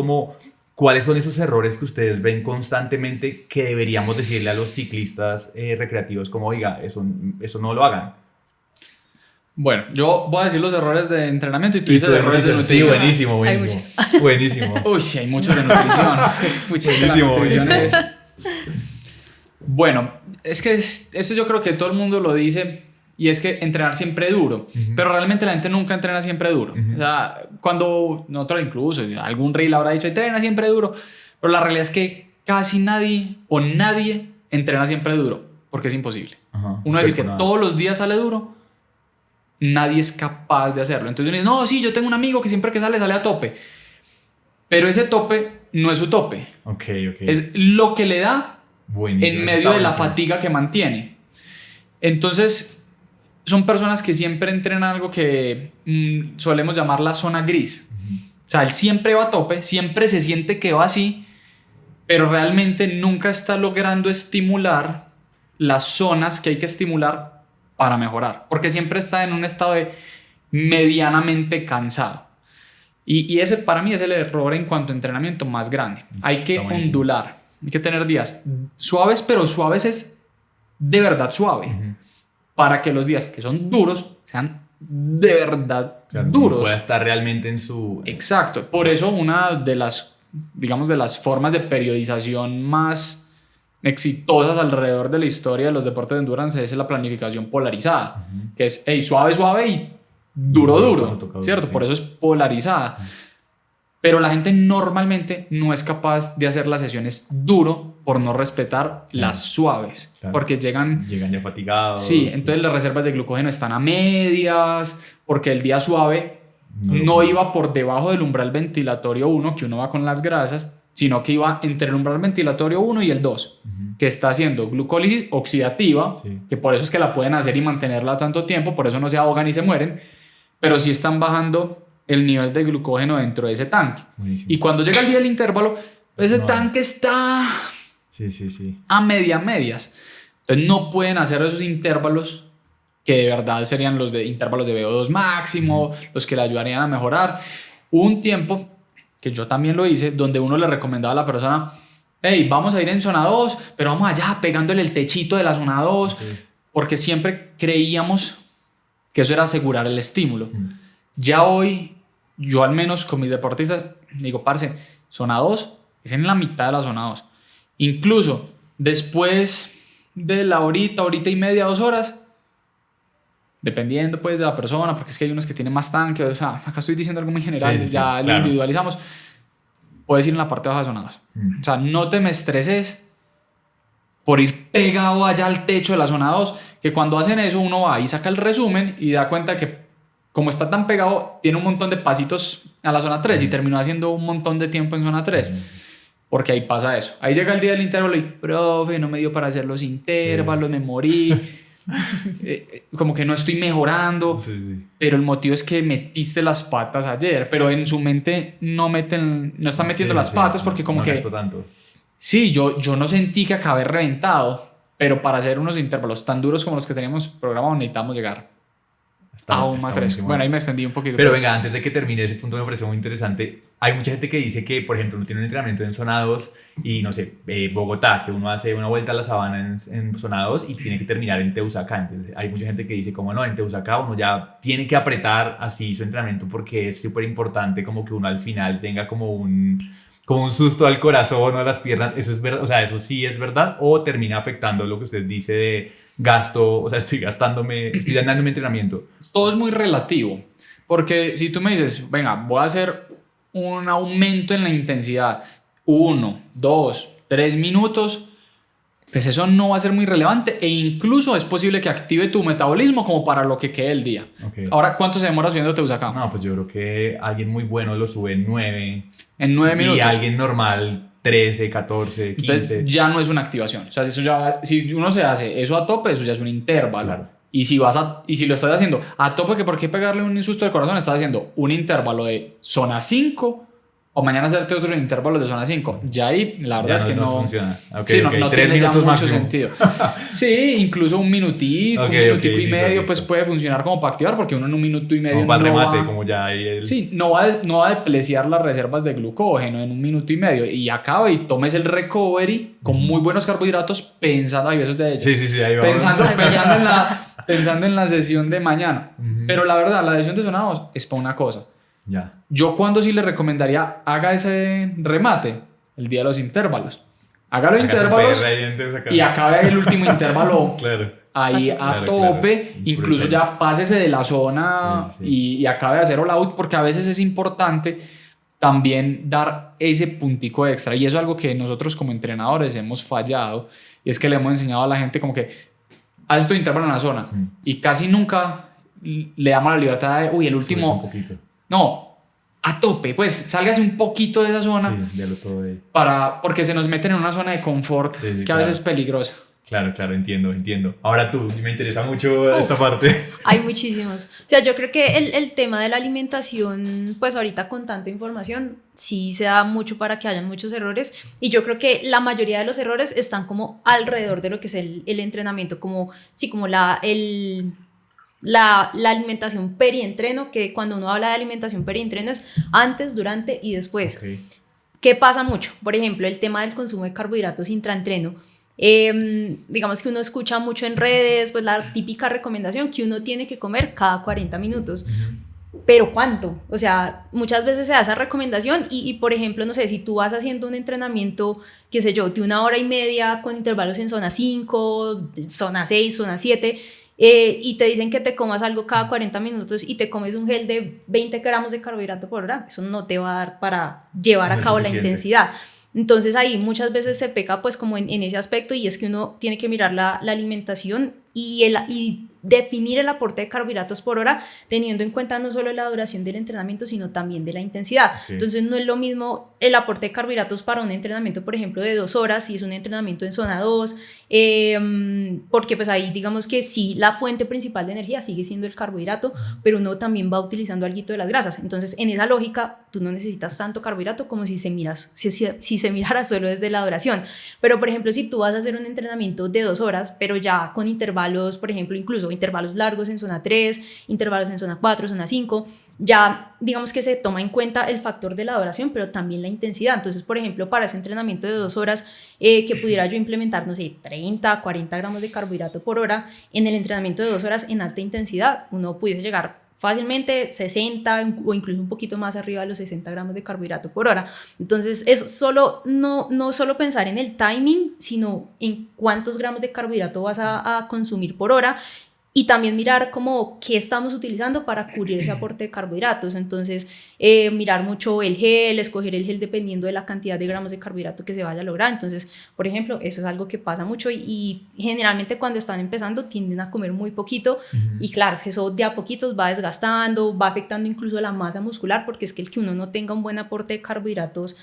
¿cuáles son esos errores que ustedes ven constantemente que deberíamos decirle a los ciclistas recreativos como, oiga, eso no lo hagan? Bueno, yo voy a decir los errores de entrenamiento y tú dices errores de nutrición. Sí, buenísimo. Hay muchos. Buenísimo. Uy, sí, hay muchos de nutrición. Bueno, es que eso yo creo que todo el mundo lo dice, y es que entrenar siempre duro, pero realmente la gente nunca entrena siempre duro. O sea, cuando nosotros incluso algún reel habrá dicho entrena siempre duro, pero la realidad es que casi nadie entrena siempre duro, porque es imposible. Uno decir que todos los días sale duro, nadie es capaz de hacerlo. Entonces uno dice, no, sí, yo tengo un amigo que siempre que sale a tope, pero ese tope no es su tope. Okay. Es lo que le da buenísimo, en medio de la fatiga que mantiene. Entonces son personas que siempre entrenan algo que solemos llamar la zona gris. O sea, él siempre va a tope, siempre se siente que va así, pero realmente nunca está logrando estimular las zonas que hay que estimular para mejorar, porque siempre está en un estado de medianamente cansado. Y ese para mí es el error en cuanto a entrenamiento más grande. Hay que ondular, hay que tener días suaves, pero suaves es de verdad suave, para que los días que son duros sean de verdad duros. Pueda estar realmente en su... Exacto. Por eso una de las, digamos, de las formas de periodización más exitosas alrededor de la historia de los deportes de endurance es la planificación polarizada, que es suave, suave y duro, ¿cierto? Sí. Por eso es polarizada. Pero la gente normalmente no es capaz de hacer las sesiones duro por no respetar las suaves, porque llegan ya fatigados. Sí, entonces las reservas de glucógeno están a medias, porque el día suave no iba por debajo del umbral ventilatorio 1, que uno va con las grasas, sino que iba entre el umbral ventilatorio 1 y el 2, que está haciendo glucólisis oxidativa, que por eso es que la pueden hacer y mantenerla tanto tiempo, por eso no se ahogan y se mueren, pero sí están bajando el nivel de glucógeno dentro de ese tanque. Buenísimo. Y cuando llega el día del intervalo, ese tanque está a medias. Entonces no pueden hacer esos intervalos que de verdad serían los de intervalos de VO2 máximo, los que le ayudarían a mejorar. Hubo un tiempo que yo también lo hice, donde uno le recomendaba a la persona, hey, vamos a ir en zona 2, pero vamos allá pegándole el techito de la zona 2, porque siempre creíamos que eso era asegurar el estímulo. Ya hoy, yo al menos con mis deportistas, digo, parce, zona 2 es en la mitad de la zona 2. Incluso después de la horita y media, 2 horas, dependiendo pues de la persona, porque es que hay unos que tienen más tanque, o sea, acá estoy diciendo algo muy general, ya lo individualizamos, puedes ir en la parte baja de zona 2. O sea, no te me estreses por ir pegado allá al techo de la zona 2, que cuando hacen eso uno va y saca el resumen y da cuenta que como está tan pegado, tiene un montón de pasitos a la zona 3 y terminó haciendo un montón de tiempo en zona 3. Porque ahí pasa eso. Ahí llega el día del intervalo y, profe, no me dio para hacer los intervalos, me morí. Como que no estoy mejorando. Pero el motivo es que metiste las patas ayer. Pero en su mente no están metiendo las patas porque como que... tanto. Sí, yo no sentí que acabé reventado. Pero para hacer unos intervalos tan duros como los que teníamos programados necesitamos llegar aún más fresco. Bueno, ahí me extendí un poquito. Pero venga, antes de que termine ese punto me parece muy interesante. Hay mucha gente que dice que, por ejemplo, uno tiene un entrenamiento en zona 2 y, no sé, Bogotá, que uno hace una vuelta a la sabana en zona 2 y tiene que terminar en Teusacá. Entonces, hay mucha gente que dice, como no, en Teusacá uno ya tiene que apretar así su entrenamiento porque es súper importante como que uno al final tenga como un susto al corazón o a las piernas. Eso es verdad, o sea, eso sí es verdad, o termina afectando lo que usted dice de gasto, o sea, estoy dándome entrenamiento. Todo es muy relativo, porque si tú me dices, venga, voy a hacer un aumento en la intensidad, 1, 2, 3 minutos, pues eso no va a ser muy relevante e incluso es posible que active tu metabolismo como para lo que quede el día. Ahora, ¿cuánto se demora subiendo Teusacá? No, pues yo creo que alguien muy bueno lo sube en 9. En 9 minutos. Y alguien normal 13, 14, 15. Entonces ya no es una activación. O sea, eso ya, si uno se hace eso a tope, eso ya es un intervalo. Claro. Y si lo estás haciendo a tope, que por qué pegarle un susto al corazón, estás haciendo un intervalo de zona 5 o mañana hacerte otros intervalos de zona 5. Ya ahí la verdad es que no funciona. Sí, no tiene ya mucho sentido. Sí, incluso un minutico, un minutico y medio, pues puede funcionar como para activar, porque uno en un minuto y medio como para el remate, como ya ahí Sí, no va a depreciar las reservas de glucógeno en un minuto y medio y acaba y tomes el recovery con muy buenos carbohidratos pensando, hay besos de ellos. Sí, ahí va. Pensando en la sesión de mañana. Pero la verdad, la sesión de zona 2 es para una cosa. Ya. Yo cuando sí le recomendaría haga ese remate el día de los intervalos. Haga los intervalos y acabe el último intervalo ahí a tope. Incluso ya pásese de la zona y acabe de hacer all out, porque a veces es importante también dar ese puntico extra. Y eso es algo que nosotros como entrenadores hemos fallado. Y es que le hemos enseñado a la gente como que haz estos intervalos en la zona. Y casi nunca le damos la libertad de, uy, el último... No, a tope, pues sálgase un poquito de esa zona todo ahí. porque se nos meten en una zona de confort que a veces es peligrosa. Claro, entiendo. Ahora tú, me interesa mucho esta parte. Hay muchísimos. O sea, yo creo que el tema de la alimentación, pues ahorita con tanta información, sí se da mucho para que hayan muchos errores. Y yo creo que la mayoría de los errores están como alrededor de lo que es el entrenamiento, como, sí, como la alimentación perientreno, que cuando uno habla de alimentación perientreno es antes, durante y después. Okay. ¿Qué pasa mucho? Por ejemplo, el tema del consumo de carbohidratos intraentreno. Digamos que uno escucha mucho en redes, pues la típica recomendación que uno tiene que comer cada 40 minutos. ¿Pero cuánto? O sea, muchas veces se da esa recomendación y por ejemplo, no sé, si tú vas haciendo un entrenamiento, qué sé yo, de 1 hora y media con intervalos en zona 5, zona 6, zona 7, y te dicen que te comas algo cada 40 minutos y te comes un gel de 20 gramos de carbohidrato por hora, eso no te va a dar para llevar a cabo la intensidad. Entonces ahí muchas veces se peca pues como en ese aspecto, y es que uno tiene que mirar la alimentación y definir el aporte de carbohidratos por hora, teniendo en cuenta no solo la duración del entrenamiento, sino también de la intensidad. Okay. Entonces no es lo mismo el aporte de carbohidratos para un entrenamiento, por ejemplo, de 2 horas, si es un entrenamiento en zona 2, porque pues ahí digamos que sí, la fuente principal de energía sigue siendo el carbohidrato, pero uno también va utilizando algo de las grasas. Entonces en esa lógica tú no necesitas tanto carbohidrato como si se mirara solo desde la duración. Pero por ejemplo, si tú vas a hacer un entrenamiento de 2 horas, pero ya con intervalos, por ejemplo, incluso intervalos largos en zona 3, intervalos en zona 4, zona 5, ya digamos que se toma en cuenta el factor de la duración, pero también la intensidad. Entonces, por ejemplo, para ese entrenamiento de 2 horas, que pudiera yo implementar, no sé, 30, 40 gramos de carbohidrato por hora, en el entrenamiento de 2 horas en alta intensidad, uno pudiese llegar fácilmente 60 o incluso un poquito más arriba de los 60 gramos de carbohidrato por hora. Entonces es solo, no solo pensar en el timing, sino en cuántos gramos de carbohidrato vas a consumir por hora, y también mirar como qué estamos utilizando para cubrir ese aporte de carbohidratos. Entonces mirar mucho el gel, escoger el gel dependiendo de la cantidad de gramos de carbohidrato que se vaya a lograr. Entonces, por ejemplo, eso es algo que pasa mucho y generalmente cuando están empezando tienden a comer muy poquito, y claro, eso de a poquitos va desgastando, va afectando incluso la masa muscular, porque es que el que uno no tenga un buen aporte de carbohidratos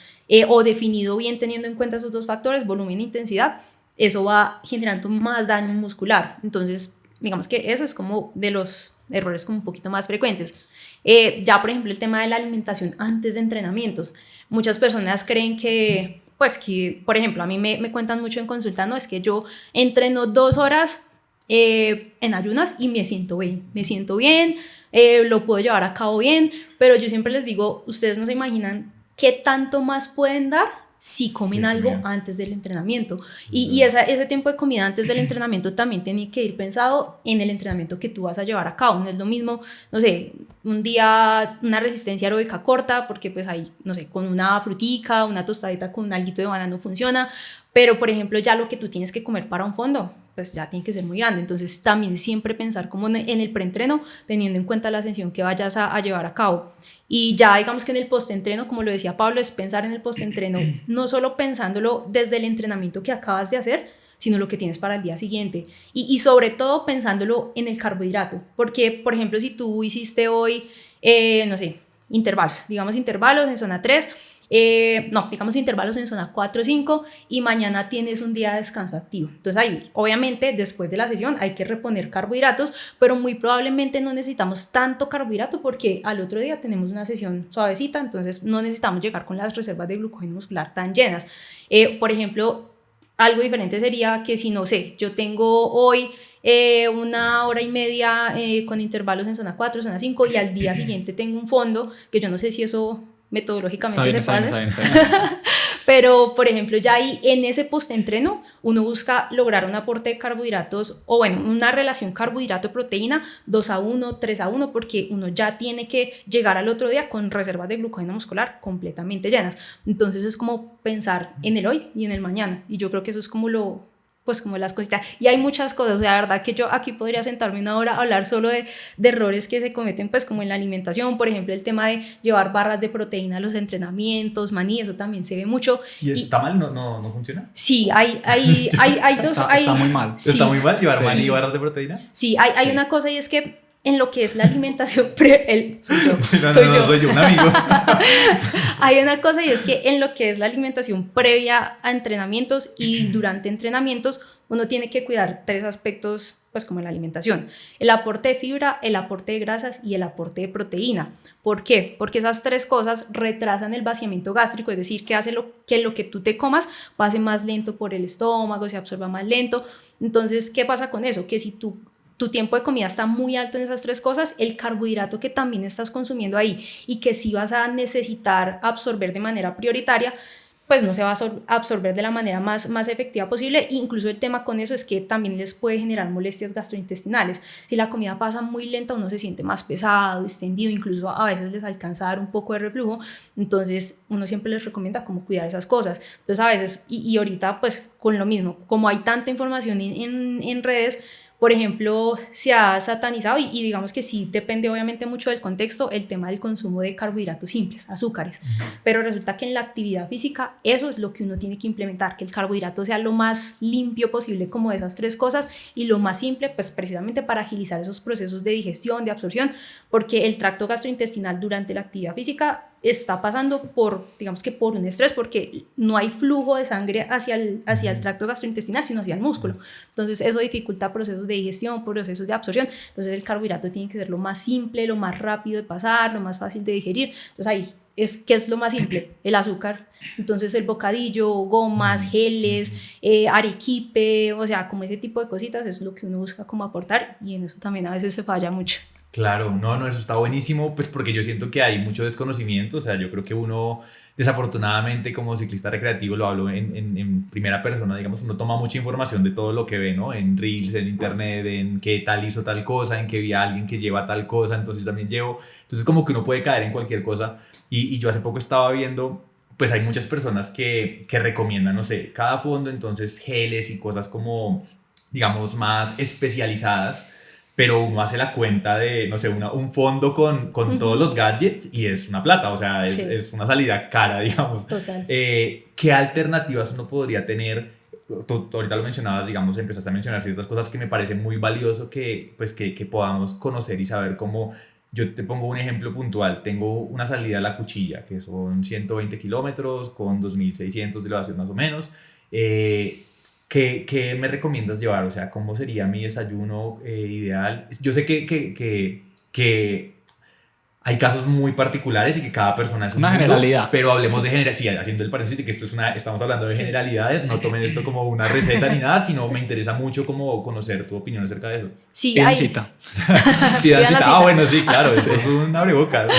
o definido bien teniendo en cuenta esos dos factores, volumen e intensidad, eso va generando más daño muscular. Entonces digamos que eso es como de los errores como un poquito más frecuentes. Ya por ejemplo el tema de la alimentación antes de entrenamientos, muchas personas creen que, pues que por ejemplo a mí me cuentan mucho en consulta, no, es que yo entreno 2 horas en ayunas y me siento bien, lo puedo llevar a cabo bien, pero yo siempre les digo, ustedes no se imaginan qué tanto más pueden dar si comen algo antes del entrenamiento. Y ese tiempo de comida antes del entrenamiento también tiene que ir pensado en el entrenamiento que tú vas a llevar a cabo. No es lo mismo, no sé, un día una resistencia aeróbica corta, porque pues ahí, no sé, con una frutica, una tostadita con un alguito de banano funciona, pero por ejemplo ya lo que tú tienes que comer para un fondo, pues ya tiene que ser muy grande. Entonces también siempre pensar como en el preentreno, teniendo en cuenta la sesión que vayas a llevar a cabo. Y ya digamos que en el postentreno, como lo decía Pablo, es pensar en el postentreno no solo pensándolo desde el entrenamiento que acabas de hacer, sino lo que tienes para el día siguiente, y sobre todo pensándolo en el carbohidrato, porque por ejemplo si tú hiciste hoy no sé, intervalos en zona 3, digamos intervalos en zona 4 o 5, y mañana tienes un día de descanso activo. Entonces ahí, obviamente, después de la sesión hay que reponer carbohidratos, pero muy probablemente no necesitamos tanto carbohidrato porque al otro día tenemos una sesión suavecita, entonces no necesitamos llegar con las reservas de glucógeno muscular tan llenas. Por ejemplo, algo diferente sería que si, no sé, yo tengo hoy 1 hora y media con intervalos en zona 4, zona 5, y al día siguiente tengo un fondo, que yo no sé si eso metodológicamente se puede hacer. Pero por ejemplo ya ahí en ese postentreno uno busca lograr un aporte de carbohidratos, o bueno, una relación carbohidrato-proteína 2:1, 3:1, porque uno ya tiene que llegar al otro día con reservas de glucógeno muscular completamente llenas. Entonces es como pensar en el hoy y en el mañana, y yo creo que eso es como como las cositas, y hay muchas cosas. O sea, la verdad que yo aquí podría sentarme 1 hora a hablar solo de errores que se cometen pues como en la alimentación. Por ejemplo, el tema de llevar barras de proteína a los entrenamientos, maní, eso también se ve mucho. ¿Y eso está mal? ¿No funciona? Sí, hay dos... Está muy mal. Sí. ¿Está muy mal llevar maní y barras de proteína? Sí, hay una cosa, y es que en lo que es la alimentación soy yo, un amigo. Hay una cosa, y es que en lo que es la alimentación previa a entrenamientos y durante entrenamientos, uno tiene que cuidar 3 aspectos, pues como en la alimentación: el aporte de fibra, el aporte de grasas y el aporte de proteína. ¿Por qué? Porque esas 3 cosas retrasan el vaciamiento gástrico, es decir, que hace que lo que tú te comas pase más lento por el estómago, se absorba más lento. Entonces, ¿qué pasa con eso? Que si tu tiempo de comida está muy alto en esas 3 cosas, el carbohidrato que también estás consumiendo ahí y que sí vas a necesitar absorber de manera prioritaria, pues no se va a absorber de la manera más efectiva posible. Incluso el tema con eso es que también les puede generar molestias gastrointestinales. Si la comida pasa muy lenta, uno se siente más pesado, extendido, incluso a veces les alcanza a dar un poco de reflujo. Entonces uno siempre les recomienda cómo cuidar esas cosas. Entonces a veces, y ahorita pues con lo mismo, como hay tanta información en redes, por ejemplo, se ha satanizado y digamos que sí depende obviamente mucho del contexto, el tema del consumo de carbohidratos simples, azúcares, pero resulta que en la actividad física eso es lo que uno tiene que implementar, que el carbohidrato sea lo más limpio posible como de esas 3 cosas y lo más simple, pues precisamente para agilizar esos procesos de digestión, de absorción, porque el tracto gastrointestinal durante la actividad física está pasando por, digamos que por un estrés, porque no hay flujo de sangre hacia el tracto gastrointestinal, sino hacia el músculo. Entonces eso dificulta procesos de digestión, procesos de absorción. Entonces el carbohidrato tiene que ser lo más simple, lo más rápido de pasar, lo más fácil de digerir. Entonces ahí ¿qué es lo más simple? El azúcar. Entonces el bocadillo, gomas, geles, arequipe, o sea, como ese tipo de cositas es lo que uno busca como aportar, y en eso también a veces se falla mucho. Claro, no, eso está buenísimo, pues porque yo siento que hay mucho desconocimiento, o sea, yo creo que uno, desafortunadamente, como ciclista recreativo, lo hablo en primera persona, digamos, uno toma mucha información de todo lo que ve, ¿no? En Reels, en Internet, en qué tal hizo tal cosa, en que vi a alguien que lleva tal cosa, entonces yo también llevo, entonces como que uno puede caer en cualquier cosa, y yo hace poco estaba viendo, pues hay muchas personas que recomiendan, no sé, cada fondo, entonces geles y cosas como, digamos, más especializadas, pero uno hace la cuenta de, no sé, un fondo con todos los gadgets y es una plata, o sea, es una salida cara, digamos. Total. ¿Qué alternativas uno podría tener? Tú ahorita lo mencionabas, digamos, empezaste a mencionar ciertas cosas que me parece muy valioso que podamos conocer y saber cómo. Yo te pongo un ejemplo puntual. Tengo una salida a La Cuchilla, que son 120 kilómetros con 2.600 de elevación más o menos. ¿Qué me recomiendas llevar? O sea, ¿cómo sería mi desayuno ideal? Yo sé que hay casos muy particulares y que cada persona es una mundo, generalidad. Pero hablemos de generalidades. Sí, haciendo el paréntesis de que estamos hablando de generalidades. No tomen esto como una receta ni nada, sino me interesa mucho como conocer tu opinión acerca de eso. Sí, Pidan hay cita. Pidan cita. Bueno, sí, claro, eso es un abrebocas.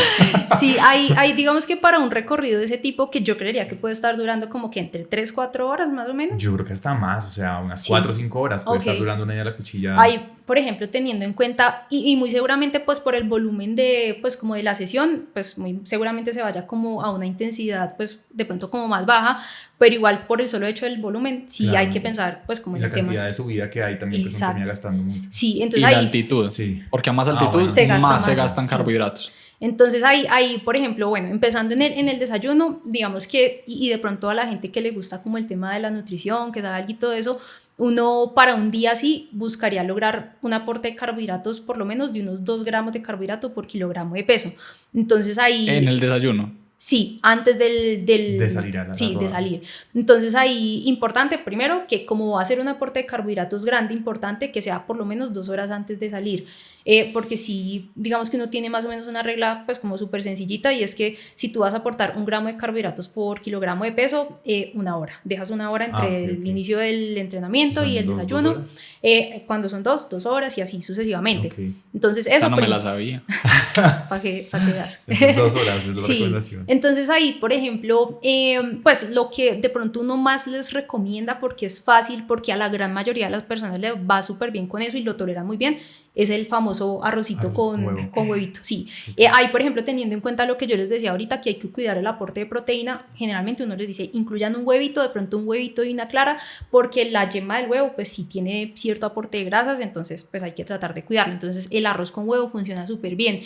Sí, hay digamos que para un recorrido de ese tipo, que yo creería que puede estar durando como que entre 3-4 horas más o menos. Yo creo que hasta más, o sea, unas 4 o 5 horas puede estar durando una idea de La Cuchilla. Hay, por ejemplo, teniendo en cuenta, y muy seguramente pues por el volumen de, pues como de la sesión, pues muy seguramente se vaya como a una intensidad pues de pronto como más baja, pero igual por el solo hecho del volumen, sí hay que pensar pues como en el tema. La cantidad de subida que hay también, pues uno termina gastando mucho. Sí, entonces y ahí, la altitud, sí. porque a más altitud bueno. más se gastan carbohidratos. Entonces ahí, por ejemplo, bueno, empezando en el desayuno, digamos que, y de pronto a la gente que le gusta como el tema de la nutrición, que sabe algo y todo eso, uno para un día así buscaría lograr un aporte de carbohidratos por lo menos de unos 2 gramos de carbohidrato por kilogramo de peso. Entonces ahí... En el desayuno. Sí, antes de salir a la sí, de salir. Entonces ahí, importante, primero, que como va a ser un aporte de carbohidratos grande, importante que sea por lo menos 2 horas antes de salir. Porque si, digamos que uno tiene más o menos una regla pues como súper sencillita, y es que si tú vas a aportar 1 gramo de carbohidratos por kilogramo de peso, 1 hora. Dejas 1 hora entre el inicio del entrenamiento y el desayuno. Cuando son 2 horas y así sucesivamente. Entonces eso... no me la sabía. Para que veas. 2 horas es la recomendación. Entonces ahí, por ejemplo, pues lo que de pronto uno más les recomienda, porque es fácil, porque a la gran mayoría de las personas le va súper bien con eso y lo toleran muy bien, es el famoso arrocito con huevito. Sí. Ahí, por ejemplo, teniendo en cuenta lo que yo les decía ahorita, que hay que cuidar el aporte de proteína, generalmente uno les dice, incluyan un huevito, de pronto un huevito y una clara, porque la yema del huevo, pues sí tiene cierto aporte de grasas, entonces pues hay que tratar de cuidarlo. Entonces el arroz con huevo funciona súper bien.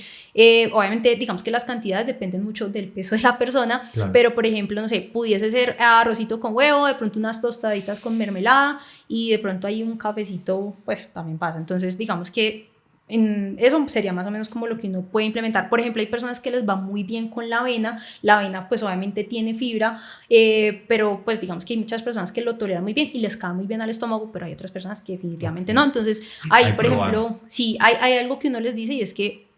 Obviamente, digamos que las cantidades dependen mucho del peso de la persona, claro. Pero por ejemplo, no sé, pudiese ser arrocito con huevo, de pronto unas tostaditas con mermelada, y de pronto hay un cafecito, pues también pasa. Entonces digamos que Eso sería más o menos como lo que uno puede implementar. Por ejemplo, hay personas que les va muy bien con la avena. La avena pues obviamente tiene fibra, pero pues digamos que hay muchas personas que lo toleran muy bien y les cae muy bien al estómago, pero hay otras personas que definitivamente no. Entonces ahí, por ejemplo, sí, hay algo que uno les dice y es que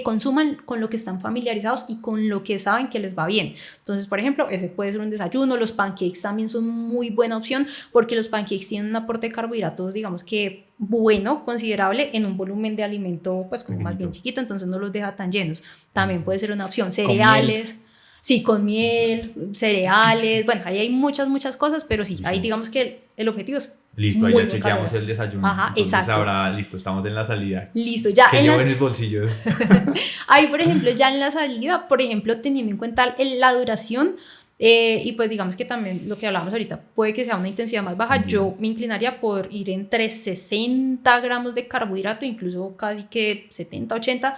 consuman con lo que están familiarizados y con lo que saben que les va bien. Entonces, por ejemplo, ese puede ser un desayuno. Los pancakes también son muy buena opción porque los pancakes tienen un aporte de carbohidratos, digamos que bueno, considerable en un volumen de alimento pues como más bien chiquito, entonces no los deja tan llenos. También puede ser una opción. Cereales. Sí, con miel, cereales, bueno, ahí hay muchas cosas, pero sí, ahí digamos que el objetivo es listo, ahí ya chequeamos el desayuno. Ajá, entonces exacto. Ahora, listo, estamos en la salida. Listo, ya. ¿Qué llevo en mis bolsillos? Ahí, por ejemplo, ya en la salida, por ejemplo, teniendo en cuenta la duración, y pues digamos que también lo que hablábamos ahorita, puede que sea una intensidad más baja. Yo me inclinaría por ir entre 60 gramos de carbohidrato, incluso casi que 70, 80,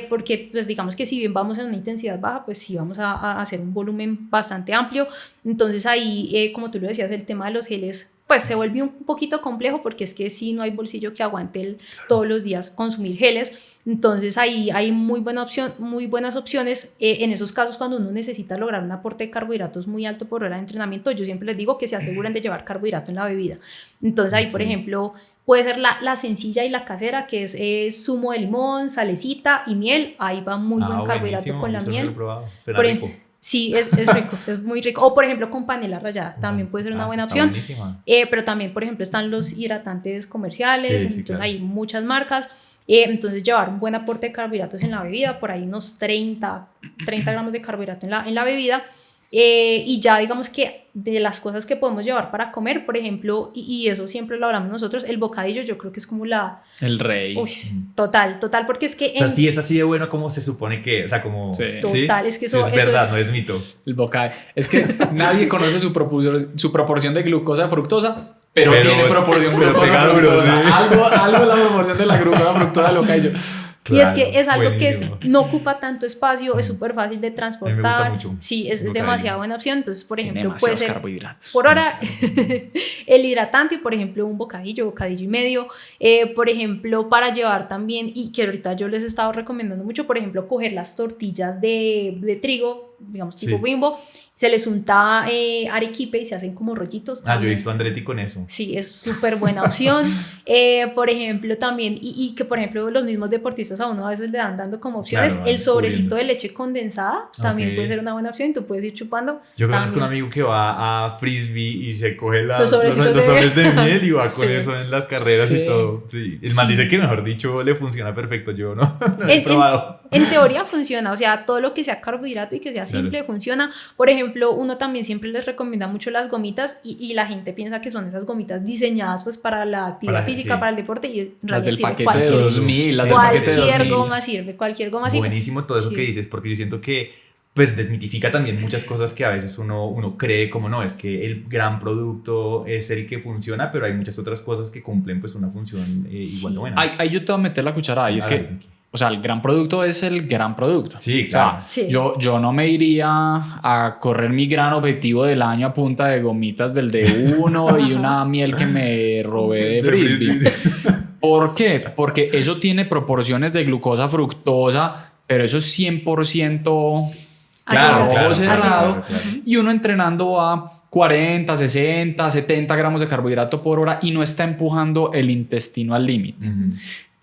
porque pues digamos que si bien vamos en una intensidad baja, pues sí vamos a hacer un volumen bastante amplio. Entonces ahí, como tú lo decías, el tema de los geles pues se vuelve un poquito complejo porque es que sí no hay bolsillo que aguante todos los días consumir geles. Entonces ahí hay muy buenas opciones en esos casos cuando uno necesita lograr un aporte de carbohidratos muy alto por hora de entrenamiento. Yo siempre les digo que se aseguren de llevar carbohidrato en la bebida. Entonces ahí, por ejemplo, puede ser la sencilla y la casera, que es zumo de limón, salecita y miel. Ahí va muy buen carbohidrato con la miel. Suena rico. Sí, es rico, es muy rico. O por ejemplo con panela rallada, también puede ser una buena opción. Pero también, por ejemplo, están los hidratantes comerciales, entonces claro, hay muchas marcas. Entonces llevar un buen aporte de carbohidratos en la bebida, por ahí unos 30 gramos de carbohidrato en la bebida. Y ya digamos que de las cosas que podemos llevar para comer, por ejemplo, y eso siempre lo hablamos nosotros, el bocadillo yo creo que es como el rey. Uy, total, porque es que o sea, sí es así de bueno como se supone que, o sea, como sí. Total, ¿sí? Es que eso es verdad, no es mito. El bocadillo, es que nadie conoce su proporción de glucosa a fructosa, pero tiene proporción glucosa a fructosa. Sí. Algo es la proporción de la glucosa a fructosa del bocadillo. Claro, y es que es algo buenísimo. Que no ocupa tanto espacio, es súper fácil de transportar. Me gusta mucho. Sí, es demasiado buena opción. Entonces, por ejemplo, puede ser carbohidratos. Por hora el hidratante y, por ejemplo, un bocadillo y medio. Por ejemplo, para llevar también, y que ahorita yo les he estado recomendando mucho, por ejemplo, coger las tortillas de trigo, digamos tipo Bimbo, se les unta arequipe y se hacen como rollitos. Yo he visto a Andretti con eso. Sí, es súper buena opción. Por ejemplo, también, y que por ejemplo los mismos deportistas a uno a veces le dan dando como opciones, claro, el sobrecito de leche condensada también puede ser una buena opción y tú puedes ir chupando. Yo conozco un amigo que va a Frisbee y se coge los sobres de miel y va con eso en las carreras y todo. Sí. El man dice que, mejor dicho, le funciona perfecto. Yo no lo he probado. En teoría funciona, o sea, todo lo que sea carbohidrato y que sea simple funciona. Por ejemplo, uno también siempre les recomienda mucho las gomitas y la gente piensa que son esas gomitas diseñadas pues para la actividad física, para el deporte, y en realidad sirve cualquier goma sirve, cualquier goma sirve. Buenísimo todo eso que dices, porque yo siento que pues desmitifica también muchas cosas que a veces uno cree como no, es que el gran producto es el que funciona, pero hay muchas otras cosas que cumplen pues una función igual de buena. Ahí yo te voy a meter la cucharada y es que o sea, el gran producto es el gran producto. Sí, claro. O sea, yo no me iría a correr mi gran objetivo del año a punta de gomitas del D1 y una miel que me robé de Frisbee. ¿Por qué? Porque eso tiene proporciones de glucosa fructosa, pero eso es 100% cerrado. Y uno entrenando a 40, 60, 70 gramos de carbohidrato por hora y no está empujando el intestino al límite.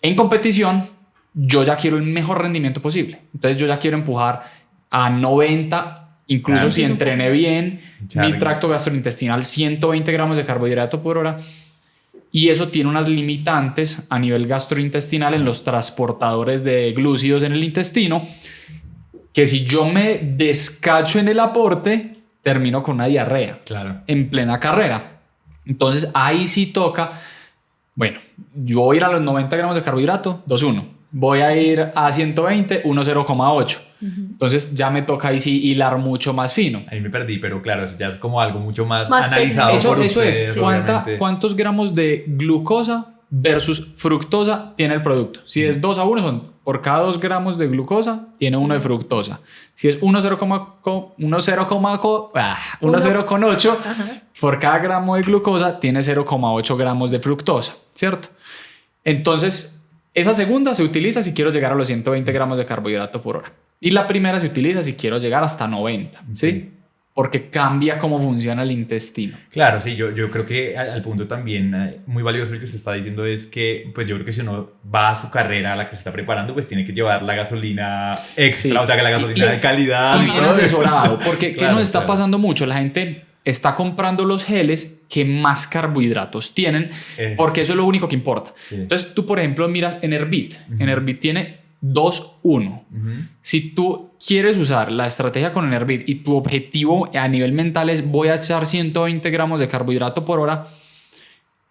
En competición, yo ya quiero el mejor rendimiento posible. Entonces yo ya quiero empujar a 90, incluso si entrené bien, mi tracto gastrointestinal 120 gramos de carbohidrato por hora. Y eso tiene unas limitantes a nivel gastrointestinal en los transportadores de glúcidos en el intestino, que si yo me descacho en el aporte, termino con una diarrea en plena carrera. Entonces ahí sí toca, bueno, yo voy a ir a los 90 gramos de carbohidrato, 2-1. Voy a ir a 120, 1,0,8. Entonces ya me toca ahí sí hilar mucho más fino. Ahí me perdí, pero claro, eso ya es como algo mucho más analizado por ustedes. Eso es, ¿cuántos gramos de glucosa versus fructosa tiene el producto? Si es 2-1, son por cada 2 gramos de glucosa, tiene 1 de fructosa. Si es 1,0,8, por cada gramo de glucosa, tiene 0,8 gramos de fructosa, ¿cierto? Entonces, Esa segunda se utiliza si quiero llegar a los 120 gramos de carbohidrato por hora. Y la primera se utiliza si quiero llegar hasta 90, ¿sí? Porque cambia cómo funciona el intestino. Claro, sí, yo creo que al punto también muy valioso el que usted está diciendo es que, pues yo creo que si uno va a su carrera a la que se está preparando, pues tiene que llevar la gasolina extra, Sí. o sea, que la gasolina de calidad. Y bien todo eso. asesorado, porque Claro, ¿qué nos está claro. pasando mucho? La gente está comprando los geles que más carbohidratos tienen, porque eso es lo único que importa. Sí. Entonces tú, por ejemplo, miras Enervit. Enervit tiene 2-1. Si tú quieres usar la estrategia con Enervit y tu objetivo a nivel mental es voy a echar 120 gramos de carbohidrato por hora,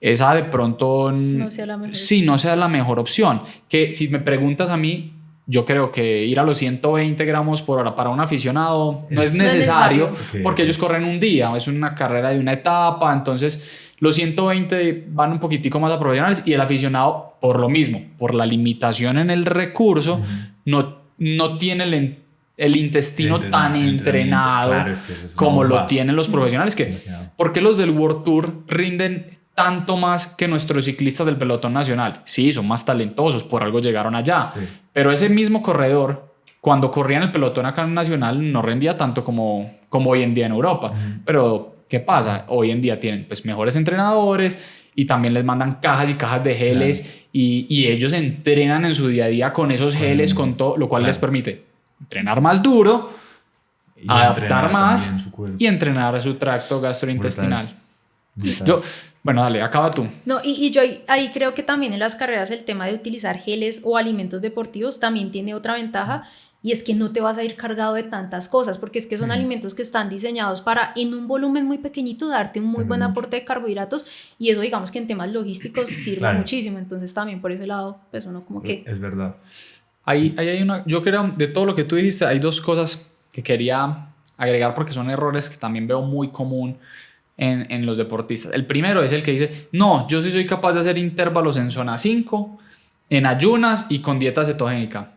esa de pronto No sea la mejor. sí, no sea la mejor opción. Que si me preguntas a mí, yo creo que ir a los 120 gramos por hora para un aficionado no es necesario, Ok. porque ellos corren un día, es una carrera de una etapa, entonces los 120 van un poquitico más a profesionales y el aficionado por lo mismo, por la limitación en el recurso, no tiene el intestino tan entrenado Claro, es que eso es como una lo bomba. tienen los profesionales. Demasiado. ¿Por qué los del World Tour rinden tanto más que nuestros ciclistas del pelotón nacional? Sí, son más talentosos, por algo llegaron allá. Sí. Pero ese mismo corredor, cuando corría en el pelotón acá en nacional, no rendía tanto como hoy en día en Europa. Pero, ¿qué pasa? Hoy en día tienen pues mejores entrenadores y también les mandan cajas y cajas de geles y ellos entrenan en su día a día con esos geles, con todo, lo cual les permite entrenar más duro, Y adaptar entrenar más también su cuerpo. y entrenar su tracto gastrointestinal. Brutal. Bueno, dale, acaba tú. No, y yo ahí creo que también en las carreras el tema de utilizar geles o alimentos deportivos también tiene otra ventaja y es que no te vas a ir cargado de tantas cosas porque es que son alimentos que están diseñados para en un volumen muy pequeñito darte un muy buen aporte de carbohidratos y eso digamos que en temas logísticos sirve Claro. muchísimo, entonces también por ese lado pues uno como que... Es verdad. Ahí hay una, yo creo, de todo lo que tú dijiste, hay dos cosas que quería agregar porque son errores que también veo muy común en los deportistas. El primero es el que dice, no, yo sí soy capaz de hacer intervalos en zona 5, en ayunas y con dieta cetogénica.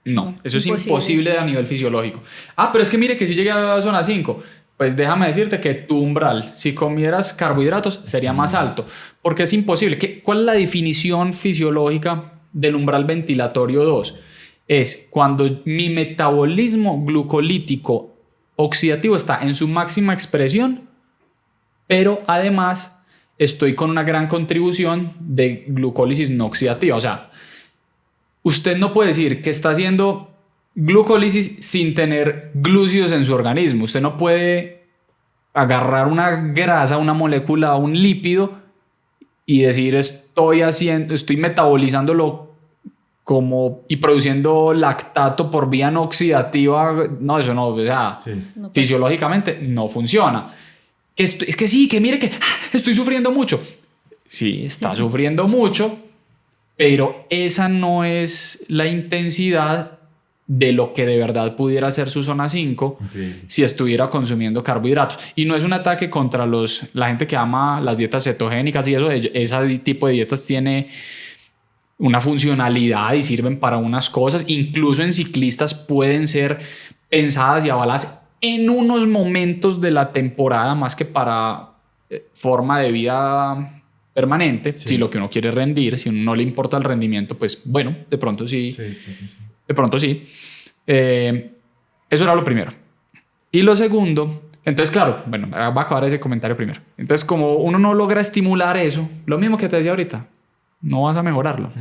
No, eso es imposible a nivel fisiológico. Ah, pero es que mire que si llegué a zona 5, pues déjame decirte que tu umbral, si comieras carbohidratos, sería más alto, porque es imposible. ¿Cuál es la definición fisiológica del umbral ventilatorio 2? Es cuando mi metabolismo glucolítico oxidativo está en su máxima expresión, pero además estoy con una gran contribución de glucólisis no oxidativa. O sea, usted no puede decir que está haciendo glucólisis sin tener glúcidos en su organismo. Usted no puede agarrar una grasa, una molécula, un lípido y decir estoy metabolizándolo y produciendo lactato por vía no oxidativa. No, eso no, o sea, No, pues, fisiológicamente no funciona. Es que sí, que mire que estoy sufriendo mucho. Sí, está sufriendo mucho, pero esa no es la intensidad de lo que de verdad pudiera ser su zona 5 si estuviera consumiendo carbohidratos. Y no es un ataque contra la gente que ama las dietas cetogénicas y eso. Ese tipo de dietas tiene una funcionalidad y sirven para unas cosas. Incluso en ciclistas pueden ser pensadas y avaladas en unos momentos de la temporada más que para forma de vida permanente. Si lo que uno quiere es rendir, si uno no le importa el rendimiento, pues bueno, de pronto sí. De pronto sí. Eso era lo primero. Y lo segundo, entonces claro, bueno, va a acabar ese comentario primero. Entonces como uno no logra estimular eso, lo mismo que te decía ahorita, no vas a mejorarlo.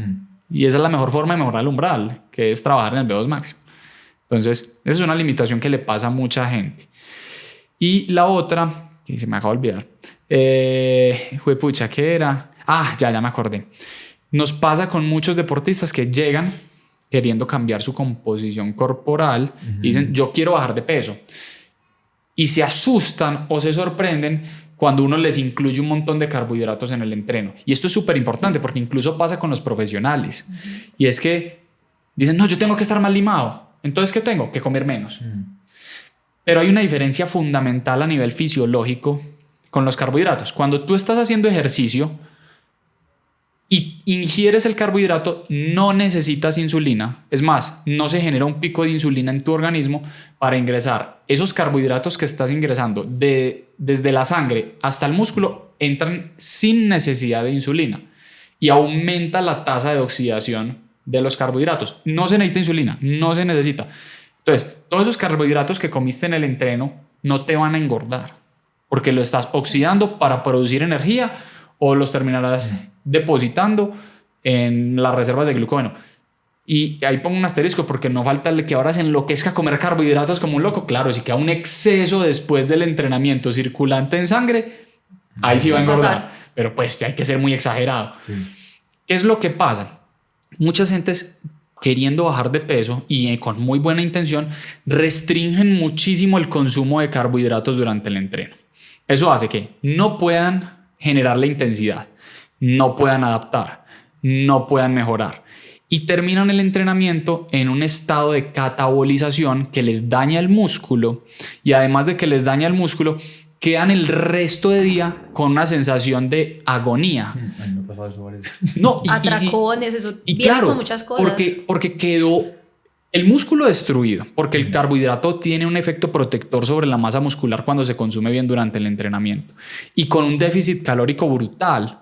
Y esa es la mejor forma de mejorar el umbral, que es trabajar en el V2 máximo. Entonces, esa es una limitación que le pasa a mucha gente. Y la otra, que se me acaba de olvidar, juepucha, ¿qué era? Ah, ya me acordé. Nos pasa con muchos deportistas que llegan queriendo cambiar su composición corporal y dicen, yo quiero bajar de peso. Y se asustan o se sorprenden cuando uno les incluye un montón de carbohidratos en el entreno. Y esto es súper importante porque incluso pasa con los profesionales. Y es que dicen, no, yo tengo que estar más limado. Entonces, ¿qué tengo? Que comer menos. Pero hay una diferencia fundamental a nivel fisiológico con los carbohidratos. Cuando tú estás haciendo ejercicio y ingieres el carbohidrato, no necesitas insulina. Es más, no se genera un pico de insulina en tu organismo para ingresar. Esos carbohidratos que estás ingresando desde la sangre hasta el músculo entran sin necesidad de insulina. y aumenta la tasa de oxidación de los carbohidratos. No se necesita insulina, no se necesita. Entonces, todos esos carbohidratos que comiste en el entreno no te van a engordar porque lo estás oxidando para producir energía o los terminarás depositando en las reservas de glucógeno. Y ahí pongo un asterisco porque no falta el que ahora se enloquezca a comer carbohidratos como un loco. Claro, si queda un exceso después del entrenamiento circulante en sangre, ahí sí va a engordar. Pero pues hay que ser muy exagerado. Sí. ¿Qué es lo que pasa? Muchas gentes queriendo bajar de peso y con muy buena intención restringen muchísimo el consumo de carbohidratos durante el entreno. Eso hace que no puedan generar la intensidad, no puedan adaptar, no puedan mejorar y terminan el entrenamiento en un estado de catabolización que les daña el músculo y además de que les daña el músculo, quedan el resto de día con una sensación de agonía. A mí me ha pasado eso varias veces. No, atracones, eso viene claro, con muchas cosas. Porque quedó el músculo destruido, porque el carbohidrato tiene un efecto protector sobre la masa muscular cuando se consume bien durante el entrenamiento y con un déficit calórico brutal.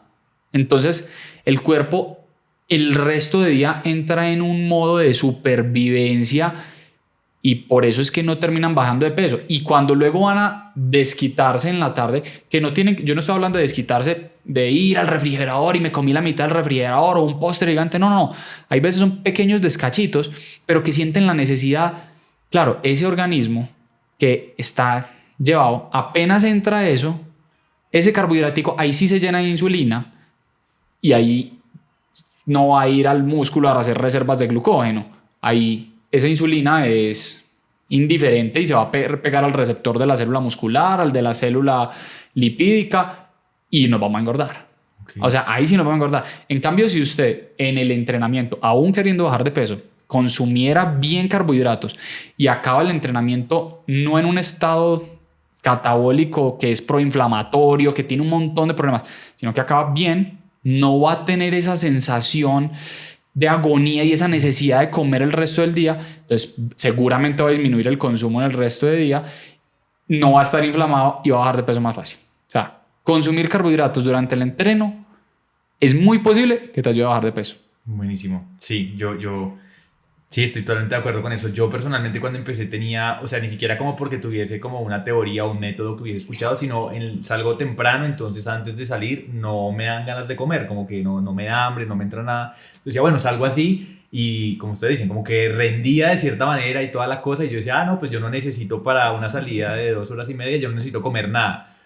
Entonces, el cuerpo el resto de día entra en un modo de supervivencia y por eso es que no terminan bajando de peso. Y cuando luego van a desquitarse en la tarde, que no tienen, yo no estoy hablando de desquitarse de ir al refrigerador y me comí la mitad del refrigerador o un postre gigante, no. Hay veces son pequeños descachitos, pero que sienten la necesidad. Claro, ese organismo que está llevado, apenas entra eso, ese carbohidratico, ahí sí se llena de insulina y ahí no va a ir al músculo a hacer reservas de glucógeno. Ahí esa insulina es indiferente y se va a pegar al receptor de la célula muscular, al de la célula lipídica y nos vamos a engordar. Okay. O sea, ahí sí nos vamos a engordar. En cambio, si usted en el entrenamiento, aún queriendo bajar de peso, consumiera bien carbohidratos y acaba el entrenamiento no en un estado catabólico que es proinflamatorio, que tiene un montón de problemas, sino que acaba bien, no va a tener esa sensación de agonía y esa necesidad de comer el resto del día. Entonces seguramente va a disminuir el consumo en el resto del día, no va a estar inflamado y va a bajar de peso más fácil. O sea, consumir carbohidratos durante el entreno es muy posible que te ayude a bajar de peso. Buenísimo. Sí, sí, estoy totalmente de acuerdo con eso. Yo personalmente cuando empecé tenía, o sea, ni siquiera como porque tuviese como una teoría o un método que hubiese escuchado, sino salgo temprano, entonces antes de salir no me dan ganas de comer, como que no me da hambre, no me entra nada. Entonces decía, bueno, salgo así y como ustedes dicen, como que rendía de cierta manera y toda la cosa y yo decía, no, pues yo no necesito para una salida de 2 horas y media, yo no necesito comer nada.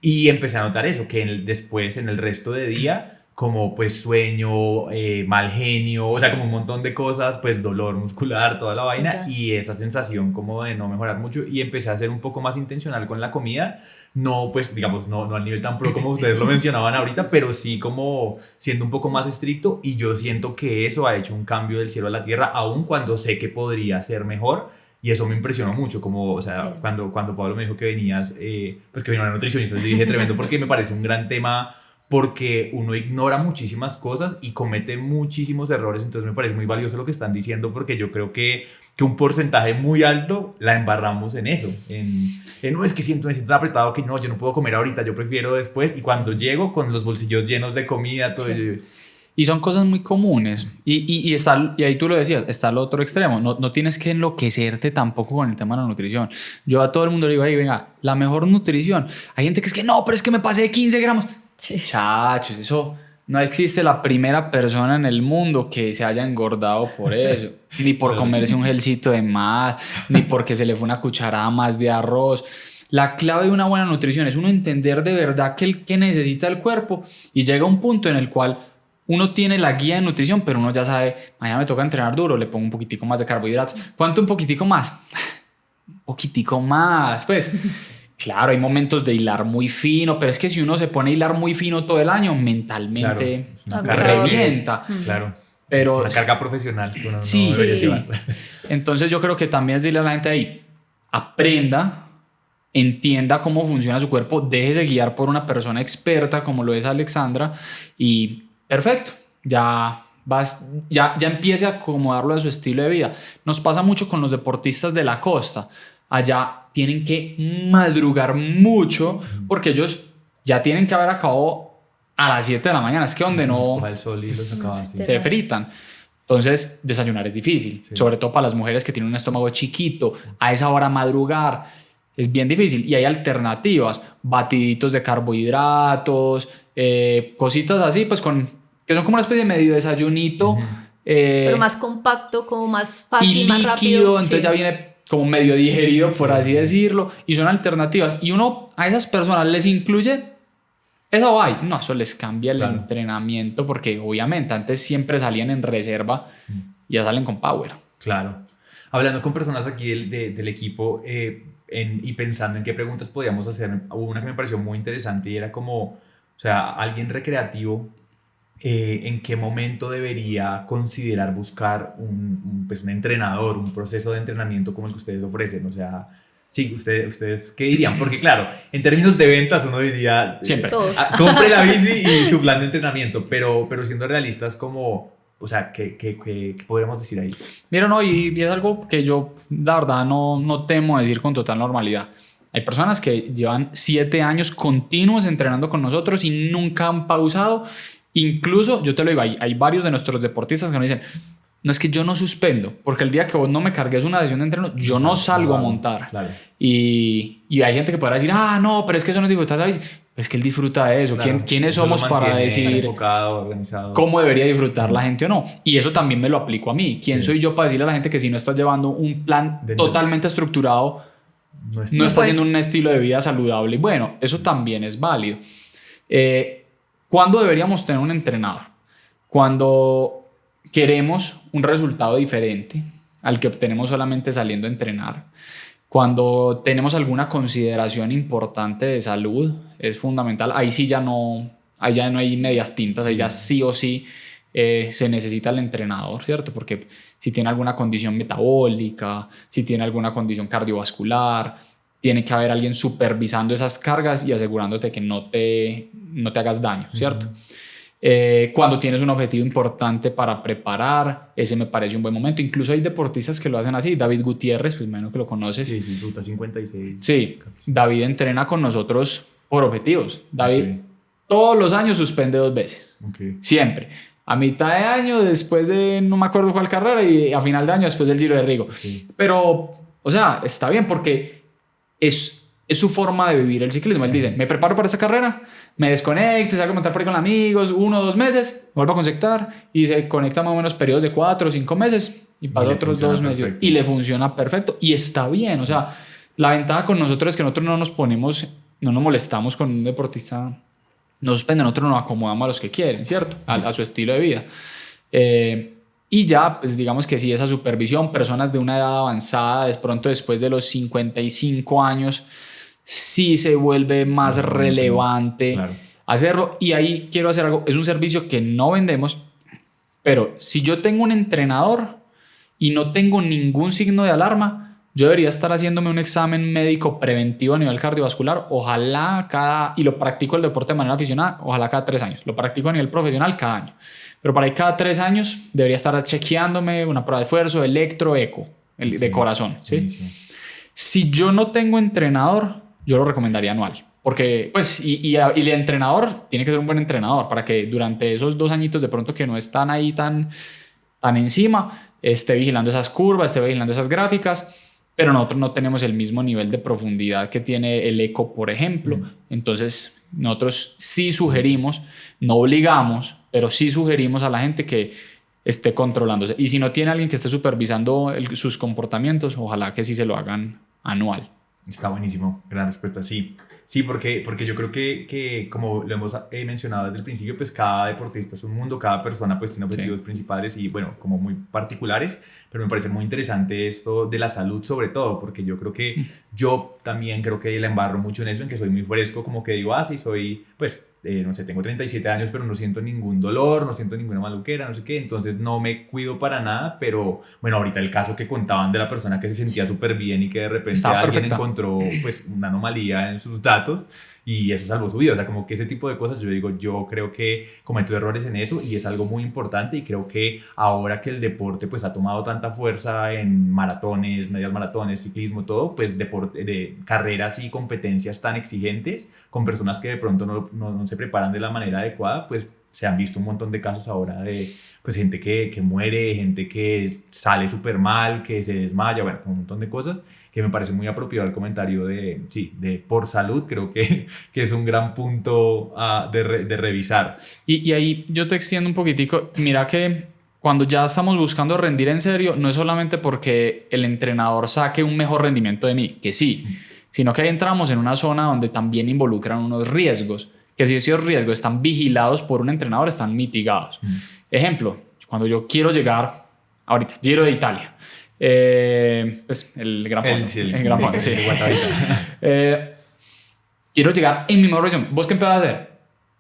Y empecé a notar eso, que después en el resto de día como pues sueño, mal genio, sí. O sea, como un montón de cosas, pues dolor muscular, toda la vaina, okay. Y esa sensación como de no mejorar mucho y empecé a ser un poco más intencional con la comida, no pues digamos, no al nivel tan pro como ustedes lo mencionaban ahorita, pero sí como siendo un poco más estricto y yo siento que eso ha hecho un cambio del cielo a la tierra, aun cuando sé que podría ser mejor. Y eso me impresionó mucho, como, o sea, sí. cuando Pablo me dijo que venías, pues que venía una nutricionista, yo dije tremendo porque me parece un gran tema, porque uno ignora muchísimas cosas y comete muchísimos errores, entonces me parece muy valioso lo que están diciendo porque yo creo que un porcentaje muy alto la embarramos en eso, no es que me siento apretado, que no, yo no puedo comer ahorita, yo prefiero después, y cuando llego con los bolsillos llenos de comida, todo sí. Y son cosas muy comunes y ahí tú lo decías, está el otro extremo, no tienes que enloquecerte tampoco con el tema de la nutrición. Yo a todo el mundo le digo, ahí venga, la mejor nutrición, hay gente que es que no, pero es que me pasé de 15 gramos. Sí. Chachos, eso no existe la primera persona en el mundo que se haya engordado por eso, ni por comerse un gelcito de más, ni porque se le fue una cucharada más de arroz. La clave de una buena nutrición es uno entender de verdad qué necesita el cuerpo y llega un punto en el cual uno tiene la guía de nutrición, pero uno ya sabe, mañana me toca entrenar duro, le pongo un poquitico más de carbohidratos. ¿Cuánto un poquitico más? Un poquitico más, pues... Claro, hay momentos de hilar muy fino, pero es que si uno se pone a hilar muy fino todo el año, mentalmente revienta. Claro, pero, es una carga profesional que uno sí, no debería llevar. Entonces yo creo que también es decirle a la gente ahí, aprenda, entienda cómo funciona su cuerpo, déjese guiar por una persona experta como lo es Alexandra y perfecto, ya empiece a acomodarlo a su estilo de vida. Nos pasa mucho con los deportistas de la costa. Allá tienen que madrugar mucho porque ellos ya tienen que haber acabado a las 7 de la mañana, es que donde no Coja el sol y los acaba así. se fritan. Entonces, desayunar es difícil, Sí. sobre todo para las mujeres que tienen un estómago chiquito, a esa hora madrugar es bien difícil y hay alternativas, batiditos de carbohidratos, cositas así, pues que son como una especie de medio desayunito, Pero más compacto, como más fácil, y más líquido, rápido. entonces Sí. ya viene como medio digerido, por así decirlo, y son alternativas. Y uno a esas personas les incluye esa vaina. No, eso les cambia el Claro. entrenamiento porque obviamente antes siempre salían en reserva y ya salen con power. Claro. Hablando con personas aquí del equipo y pensando en qué preguntas podíamos hacer, hubo una que me pareció muy interesante y era como, o sea, alguien recreativo, ¿en qué momento debería considerar buscar pues un entrenador, un proceso de entrenamiento como el que ustedes ofrecen? O sea, sí, ustedes ¿qué dirían? Porque claro, en términos de ventas uno diría... Siempre. Todos. Compre la bici y su plan de entrenamiento, pero siendo realistas como... O sea, ¿qué podríamos decir ahí? Mira, no, y es algo que yo, la verdad, no temo decir con total normalidad. Hay personas que llevan 7 años continuos entrenando con nosotros y nunca han pausado. Incluso, yo te lo digo, hay varios de nuestros deportistas que nos dicen, no es que yo no suspendo, porque el día que vos no me cargues una sesión de entreno, yo no salgo a montar. Claro. Y hay gente que podrá decir, no, pero es que eso no es disfrutar la bici. Es que él disfruta de eso. Claro. ¿Quiénes Eso somos lo para mantiene decir enfocado, organizado. cómo debería disfrutar la gente o no? Y eso también me lo aplico a mí. ¿Quién Sí. soy yo para decirle a la gente que si no estás llevando un plan totalmente estructurado, no estás Pues- haciendo un estilo de vida saludable? Bueno, eso también es válido. ¿Cuándo deberíamos tener un entrenador? Cuando queremos un resultado diferente al que obtenemos solamente saliendo a entrenar. Cuando tenemos alguna consideración importante de salud, es fundamental. Ahí sí ya no hay medias tintas, ahí ya sí o sí se necesita el entrenador, ¿cierto? Porque si tiene alguna condición metabólica, si tiene alguna condición cardiovascular, tiene que haber alguien supervisando esas cargas y asegurándote que no te hagas daño, ¿cierto? Cuando tienes un objetivo importante para preparar, ese me parece un buen momento. Incluso hay deportistas que lo hacen así. David Gutiérrez, pues menos que lo conoces. Sí, Ruta 56. Sí, David entrena con nosotros por objetivos. David Ok. todos los años suspende 2 veces, Ok. siempre. A mitad de año, después de no me acuerdo cuál carrera, y a final de año, después del Giro de Rigo. Sí. Pero, o sea, está bien porque es su forma de vivir el ciclismo. Él dice, me preparo para esta carrera, me desconecto, salgo a montar por ahí con amigos, 1 o 2 meses, vuelvo a conectar y se conecta más o menos periodos de 4 o 5 meses y pasa le otros funciona 2 meses perfecto. y le funciona perfecto y está bien. O sea, la ventaja con nosotros es que nosotros no nos molestamos con un deportista, no suspende, nosotros nos acomodamos a los que quieren, ¿cierto? A su estilo de vida. Y ya, pues digamos que sí, esa supervisión, personas de una edad avanzada, de pronto después de los 55 años, sí se vuelve más relevante Claro. hacerlo. Y ahí quiero hacer algo, es un servicio que no vendemos, pero si yo tengo un entrenador y no tengo ningún signo de alarma, yo debería estar haciéndome un examen médico preventivo a nivel cardiovascular, ojalá y lo practico el deporte de manera aficionada, ojalá cada 3 años, lo practico a nivel profesional cada año, pero para ahí cada 3 años debería estar chequeándome una prueba de esfuerzo, electro, eco, de corazón, ¿sí? Sí. Si yo no tengo entrenador, yo lo recomendaría anual. Porque, pues, y el entrenador tiene que ser un buen entrenador para que durante esos 2 añitos de pronto que no están ahí tan encima, esté vigilando esas curvas, esté vigilando esas gráficas, pero nosotros no tenemos el mismo nivel de profundidad que tiene el eco, por ejemplo. Entonces, nosotros sí sugerimos, no obligamos, pero sí sugerimos a la gente que esté controlándose. Y si no tiene alguien que esté supervisando sus comportamientos, ojalá que sí se lo hagan anual. Está buenísimo, gran respuesta, sí. Sí, porque yo creo que como lo hemos mencionado desde el principio, pues cada deportista es un mundo, cada persona pues tiene objetivos principales y bueno, como muy particulares, pero me parece muy interesante esto de la salud sobre todo, porque yo creo que yo también creo que la embarro mucho en eso, en que soy muy fresco, como que digo, sí, soy, pues, no sé, tengo 37 años, pero no siento ningún dolor, no siento ninguna maluquera, no sé qué, entonces no me cuido para nada, pero bueno, ahorita el caso que contaban de la persona que se sentía súper bien y que de repente Estaba alguien perfecta. encontró pues una anomalía en sus datos, y eso salvó su vida. O sea, como que ese tipo de cosas, yo digo, yo creo que cometo errores en eso y es algo muy importante, y creo que ahora que el deporte pues ha tomado tanta fuerza en maratones, medias maratones, ciclismo, todo, pues de carreras y competencias tan exigentes con personas que de pronto no se preparan de la manera adecuada, pues se han visto un montón de casos ahora de pues gente que muere, gente que sale súper mal, que se desmaya, bueno, un montón de cosas que me parece muy apropiado el comentario de por salud. Creo que es un gran punto de revisar. Y ahí yo te extiendo un poquitico. Mira que cuando ya estamos buscando rendir en serio, no es solamente porque el entrenador saque un mejor rendimiento de mí, que sí, sino que ahí entramos en una zona donde también involucran unos riesgos, que si esos riesgos están vigilados por un entrenador, están mitigados. Ejemplo, cuando yo quiero llegar, ahorita, Giro de Italia, pues el Gran Fondo. El Gran Fondo, sí. Quiero llegar en mi mejor versión. ¿Vos qué empezás a hacer?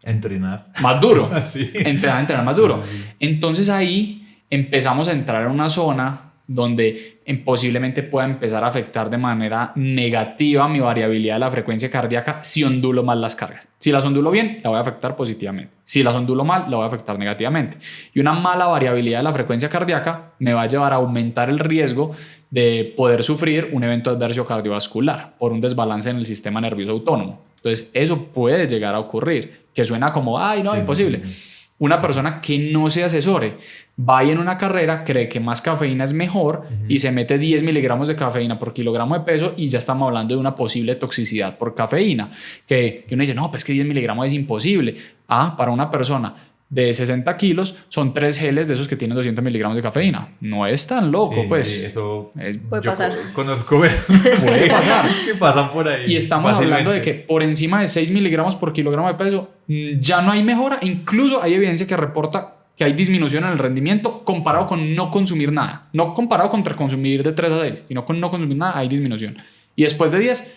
Entrenar. Más duro. Sí. Empezar a entrenar más duro. Sí. Entonces ahí empezamos a entrar en una zona donde posiblemente pueda empezar a afectar de manera negativa mi variabilidad de la frecuencia cardíaca si ondulo mal las cargas. Si las ondulo bien, la voy a afectar positivamente. Si las ondulo mal, la voy a afectar negativamente. Y una mala variabilidad de la frecuencia cardíaca me va a llevar a aumentar el riesgo de poder sufrir un evento adverso cardiovascular por un desbalance en el sistema nervioso autónomo. Entonces, eso puede llegar a ocurrir, que suena como, ay, no, sí, imposible. Sí. Una persona que no se asesore, va en una carrera, cree que más cafeína es mejor y se mete 10 miligramos de cafeína por kilogramo de peso, y ya estamos hablando de una posible toxicidad por cafeína. Que uno dice, no, pues que 10 miligramos es imposible. Para una persona de 60 kilos son 3 geles de esos que tienen 200 miligramos de cafeína. No es tan loco, sí, pues. Sí, eso puede pasar. Conozco. Puede pasar. Que pasan por ahí. Y estamos hablando de que por encima de 6 miligramos por kilogramo de peso ya no hay mejora. Incluso hay evidencia que reporta que hay disminución en el rendimiento comparado con no consumir nada. No comparado contra consumir de 3 a 6, sino con no consumir nada hay disminución. Y después de 10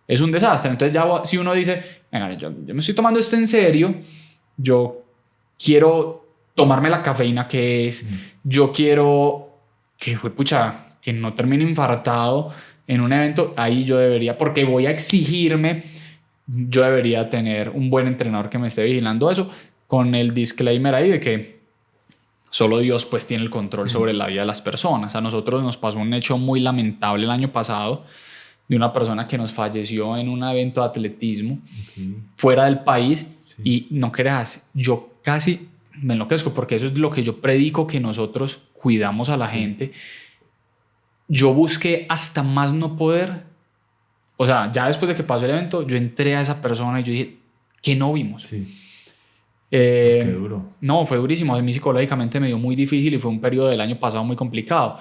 es un desastre. Entonces ya si uno dice, venga, yo me estoy tomando esto en serio, yo quiero tomarme la cafeína que es, yo quiero que no termine infartado en un evento, ahí yo debería, porque voy a exigirme, yo debería tener un buen entrenador que me esté vigilando eso, con el disclaimer ahí de que solo Dios pues tiene el control sobre la vida de las personas. A nosotros nos pasó un hecho muy lamentable el año pasado de una persona que nos falleció en un evento de atletismo fuera del país. Sí. Y no creas, yo casi me enloquezco, porque eso es lo que yo predico, que nosotros cuidamos a la gente. Yo busqué hasta más no poder. O sea, ya después de que pasó el evento, yo entré a esa persona y yo dije, ¿qué no vimos? Sí. Qué duro. No, fue durísimo. A mí psicológicamente me dio muy difícil y fue un periodo del año pasado muy complicado.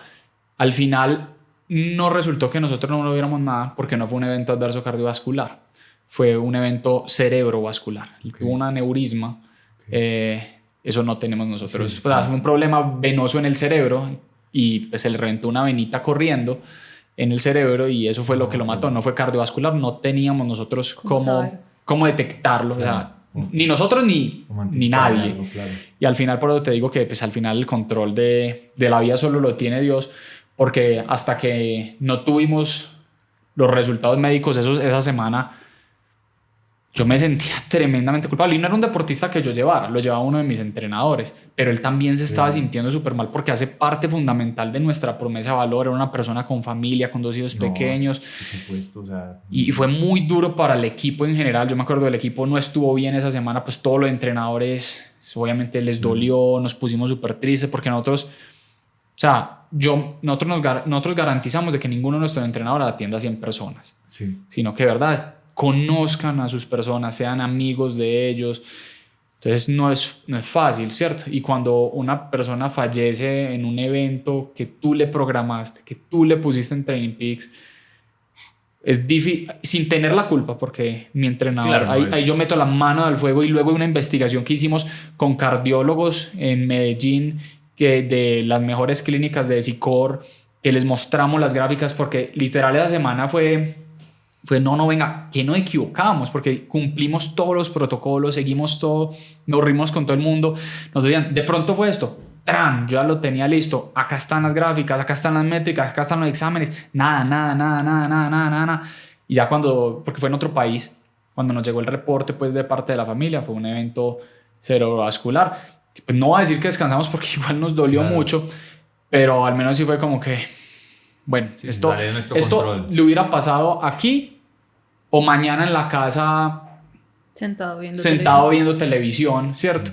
Al final no resultó que nosotros no lo viéramos nada, porque no fue un evento adverso cardiovascular. Fue un evento cerebrovascular. Tuvo un aneurisma. Eso no tenemos nosotros. Sí, sí. O sea, fue un problema venoso en el cerebro y pues se le reventó una venita corriendo en el cerebro y eso fue lo que lo mató. No fue cardiovascular, no teníamos nosotros cómo detectarlo. Claro. O sea, ni nosotros ni nadie. Claro. Y al final, por eso te digo que pues, al final el control de la vida solo lo tiene Dios, porque hasta que no tuvimos los resultados médicos esa semana, yo me sentía tremendamente culpable. Y no era un deportista que yo llevara, lo llevaba uno de mis entrenadores, pero él también se estaba sintiendo súper mal, porque hace parte fundamental de nuestra promesa de valor. Era una persona con familia, con 2 hijos pequeños. Por supuesto, o sea, y fue muy duro para el equipo en general. Yo me acuerdo del equipo no estuvo bien esa semana, pues todos los entrenadores obviamente les dolió, nos pusimos súper tristes, porque nosotros, o sea, nosotros garantizamos de que ninguno de nuestros entrenadores atienda a 100 personas, sino que de verdad conozcan a sus personas, sean amigos de ellos. Entonces no es fácil, ¿cierto? Y cuando una persona fallece en un evento que tú le programaste, que tú le pusiste en Training Peaks, es difícil, sin tener la culpa, porque mi entrenador, claro, ahí yo meto la mano al fuego. Y luego de una investigación que hicimos con cardiólogos en Medellín, que de las mejores clínicas de SICOR, que les mostramos las gráficas, porque literal esa semana fue venga, que no equivocamos, porque cumplimos todos los protocolos, seguimos todo, nos rimos con todo el mundo. Nos decían, de pronto fue esto, ¡tran! Yo ya lo tenía listo, acá están las gráficas, acá están las métricas, acá están los exámenes, nada. Y ya porque fue en otro país, cuando nos llegó el reporte pues de parte de la familia, fue un evento cerebrovascular. Pues no voy a decir que descansamos porque igual nos dolió mucho, pero al menos sí fue como que, bueno, sí, esto le hubiera pasado aquí o mañana en la casa sentado viendo televisión, ¿cierto?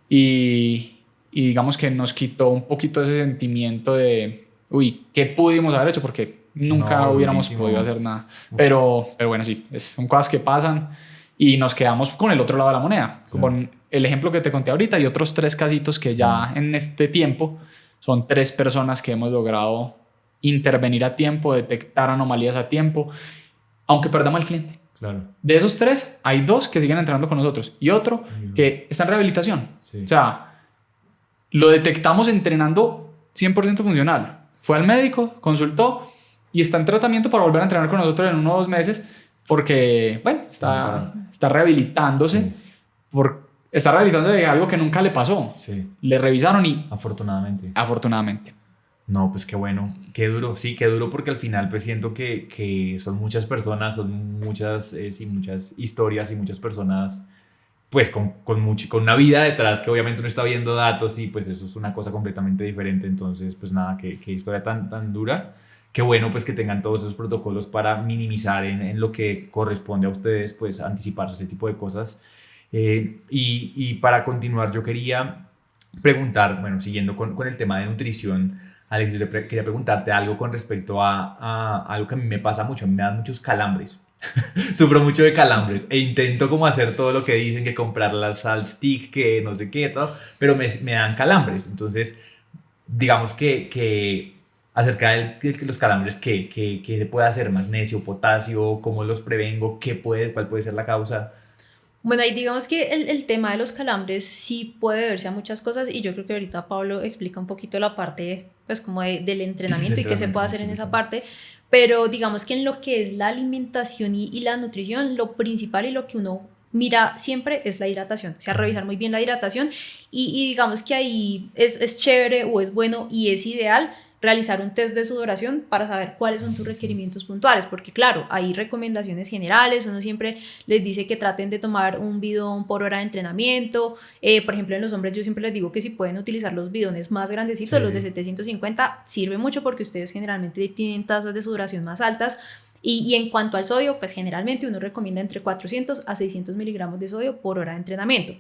Y digamos que nos quitó un poquito ese sentimiento de, uy, ¿qué pudimos haber hecho? Porque nunca hubiéramos podido hacer nada. Pero bueno, sí, son cosas que pasan y nos quedamos con el otro lado de la moneda, con el ejemplo que te conté ahorita y otros 3 casitos que ya en este tiempo son 3 personas que hemos logrado intervenir a tiempo, detectar anomalías a tiempo, aunque perdamos al cliente. Claro. De esos 3, hay 2 que siguen entrenando con nosotros y otro que está en rehabilitación. Sí. O sea, lo detectamos entrenando 100% funcional. Fue al médico, consultó y está en tratamiento para volver a entrenar con nosotros en 1 o 2 meses porque, bueno, está rehabilitándose. Está rehabilitando de algo que nunca le pasó. Sí. Le revisaron y... Afortunadamente. No, pues qué bueno, qué duro, sí, qué duro porque al final pues siento que son muchas personas, son muchas historias y muchas personas pues con una vida detrás que obviamente uno está viendo datos y pues eso es una cosa completamente diferente, entonces pues nada, qué historia tan dura, qué bueno pues que tengan todos esos protocolos para minimizar en lo que corresponde a ustedes pues anticiparse ese tipo de cosas y para continuar yo quería preguntar, bueno, siguiendo con el tema de nutrición, Alex, yo quería preguntarte algo con respecto a algo que a mí me pasa mucho. A mí me dan muchos calambres. Sufro mucho de calambres e intento como hacer todo lo que dicen, que comprar la salt stick, que no sé qué, todo, pero me dan calambres. Entonces, digamos que acerca de los calambres, ¿qué se puede hacer? ¿Magnesio, potasio? ¿Cómo los prevengo? ¿Cuál puede ser la causa? Bueno, ahí digamos que el tema de los calambres sí puede verse a muchas cosas y yo creo que ahorita Pablo explica un poquito la parte pues como del entrenamiento y qué se puede hacer en esa parte, pero digamos que en lo que es la alimentación y la nutrición, lo principal y lo que uno mira siempre es la hidratación, o sea, revisar muy bien la hidratación y digamos que ahí es chévere o es bueno y es ideal realizar un test de sudoración para saber cuáles son tus requerimientos puntuales, porque claro, hay recomendaciones generales, uno siempre les dice que traten de tomar un bidón por hora de entrenamiento, por ejemplo en los hombres yo siempre les digo que si pueden utilizar los bidones más grandecitos, sí. Los de 750 sirve mucho porque ustedes generalmente tienen tasas de sudoración más altas, y en cuanto al sodio, pues generalmente uno recomienda entre 400 a 600 miligramos de sodio por hora de entrenamiento,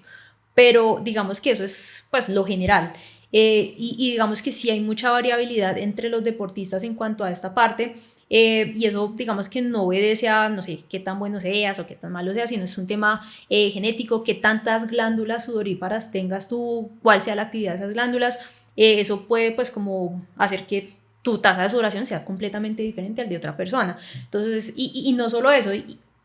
pero digamos que eso es pues lo general. Y digamos que sí hay mucha variabilidad entre los deportistas en cuanto a esta parte y eso digamos que no obedece a no sé qué tan bueno seas o qué tan malo seas, sino es un tema genético, qué tantas glándulas sudoríparas tengas tú, cuál sea la actividad de esas glándulas, eso puede pues como hacer que tu tasa de sudoración sea completamente diferente al de otra persona. Entonces y no solo eso,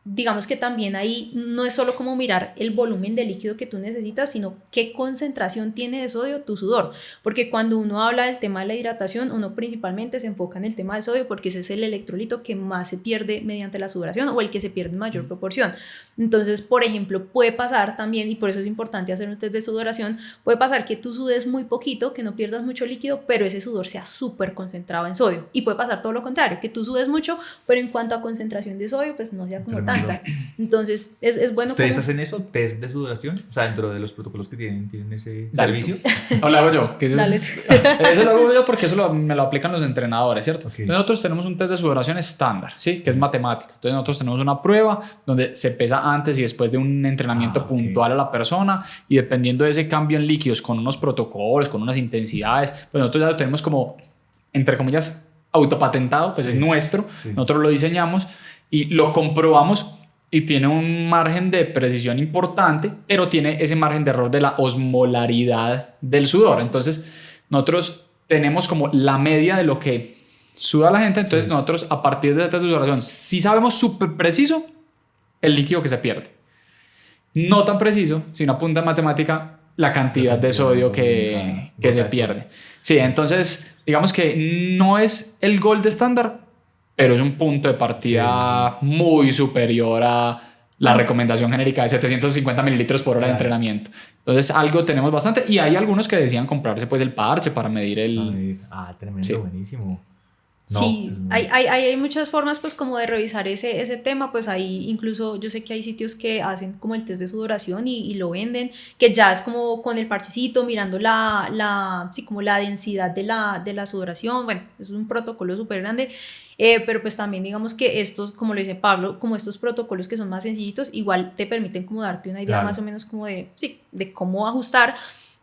digamos que también ahí no es solo como mirar el volumen de líquido que tú necesitas, sino qué concentración tiene de sodio tu sudor, porque cuando uno habla del tema de la hidratación, uno principalmente se enfoca en el tema del sodio porque ese es el electrolito que más se pierde mediante la sudoración o el que se pierde en mayor proporción. Entonces, por ejemplo, puede pasar también, y por eso es importante hacer un test de sudoración, puede pasar que tú sudes muy poquito, que no pierdas mucho líquido, pero ese sudor sea súper concentrado en sodio, y puede pasar todo lo contrario, que tú sudes mucho, pero en cuanto a concentración de sodio, pues no sea como tan. Entonces es bueno. ¿Ustedes hacen eso? ¿Test de sudoración? O sea, dentro de los protocolos que tienen ese servicio. O lo hago yo. Que eso lo hago yo porque eso me lo aplican los entrenadores, ¿cierto? Okay. Nosotros tenemos un test de sudoración estándar, ¿sí? Que es matemático. Entonces nosotros tenemos una prueba donde se pesa antes y después de un entrenamiento puntual a la persona y dependiendo de ese cambio en líquidos con unos protocolos, con unas intensidades, pues nosotros ya lo tenemos como, entre comillas, autopatentado, pues sí. Es nuestro. Sí. Nosotros lo diseñamos y lo comprobamos y tiene un margen de precisión importante, pero tiene ese margen de error de la osmolaridad del sudor. Entonces nosotros tenemos como la media de lo que suda la gente, entonces sí. Nosotros a partir de esta sudoración sí sabemos súper preciso el líquido que se pierde. No tan preciso, sino a punta de matemática, la cantidad de sodio que se pierde. Sí, entonces digamos que no es el gold estándar, pero es un punto de partida muy superior a la recomendación genérica de 750 mililitros por hora de entrenamiento. Entonces algo tenemos bastante y hay algunos que decían comprarse pues el parche para medir el... Tremendo, sí. Buenísimo. No, Sí, hay muchas formas pues como de revisar ese tema, pues ahí incluso yo sé que hay sitios que hacen como el test de sudoración y lo venden, que ya es como con el parchecito mirando sí, como la densidad de la sudoración. Bueno, es un protocolo súper grande, pero pues también digamos que estos, como lo dice Pablo, como estos protocolos que son más sencillitos, igual te permiten como darte una idea más o menos como sí, de cómo ajustar.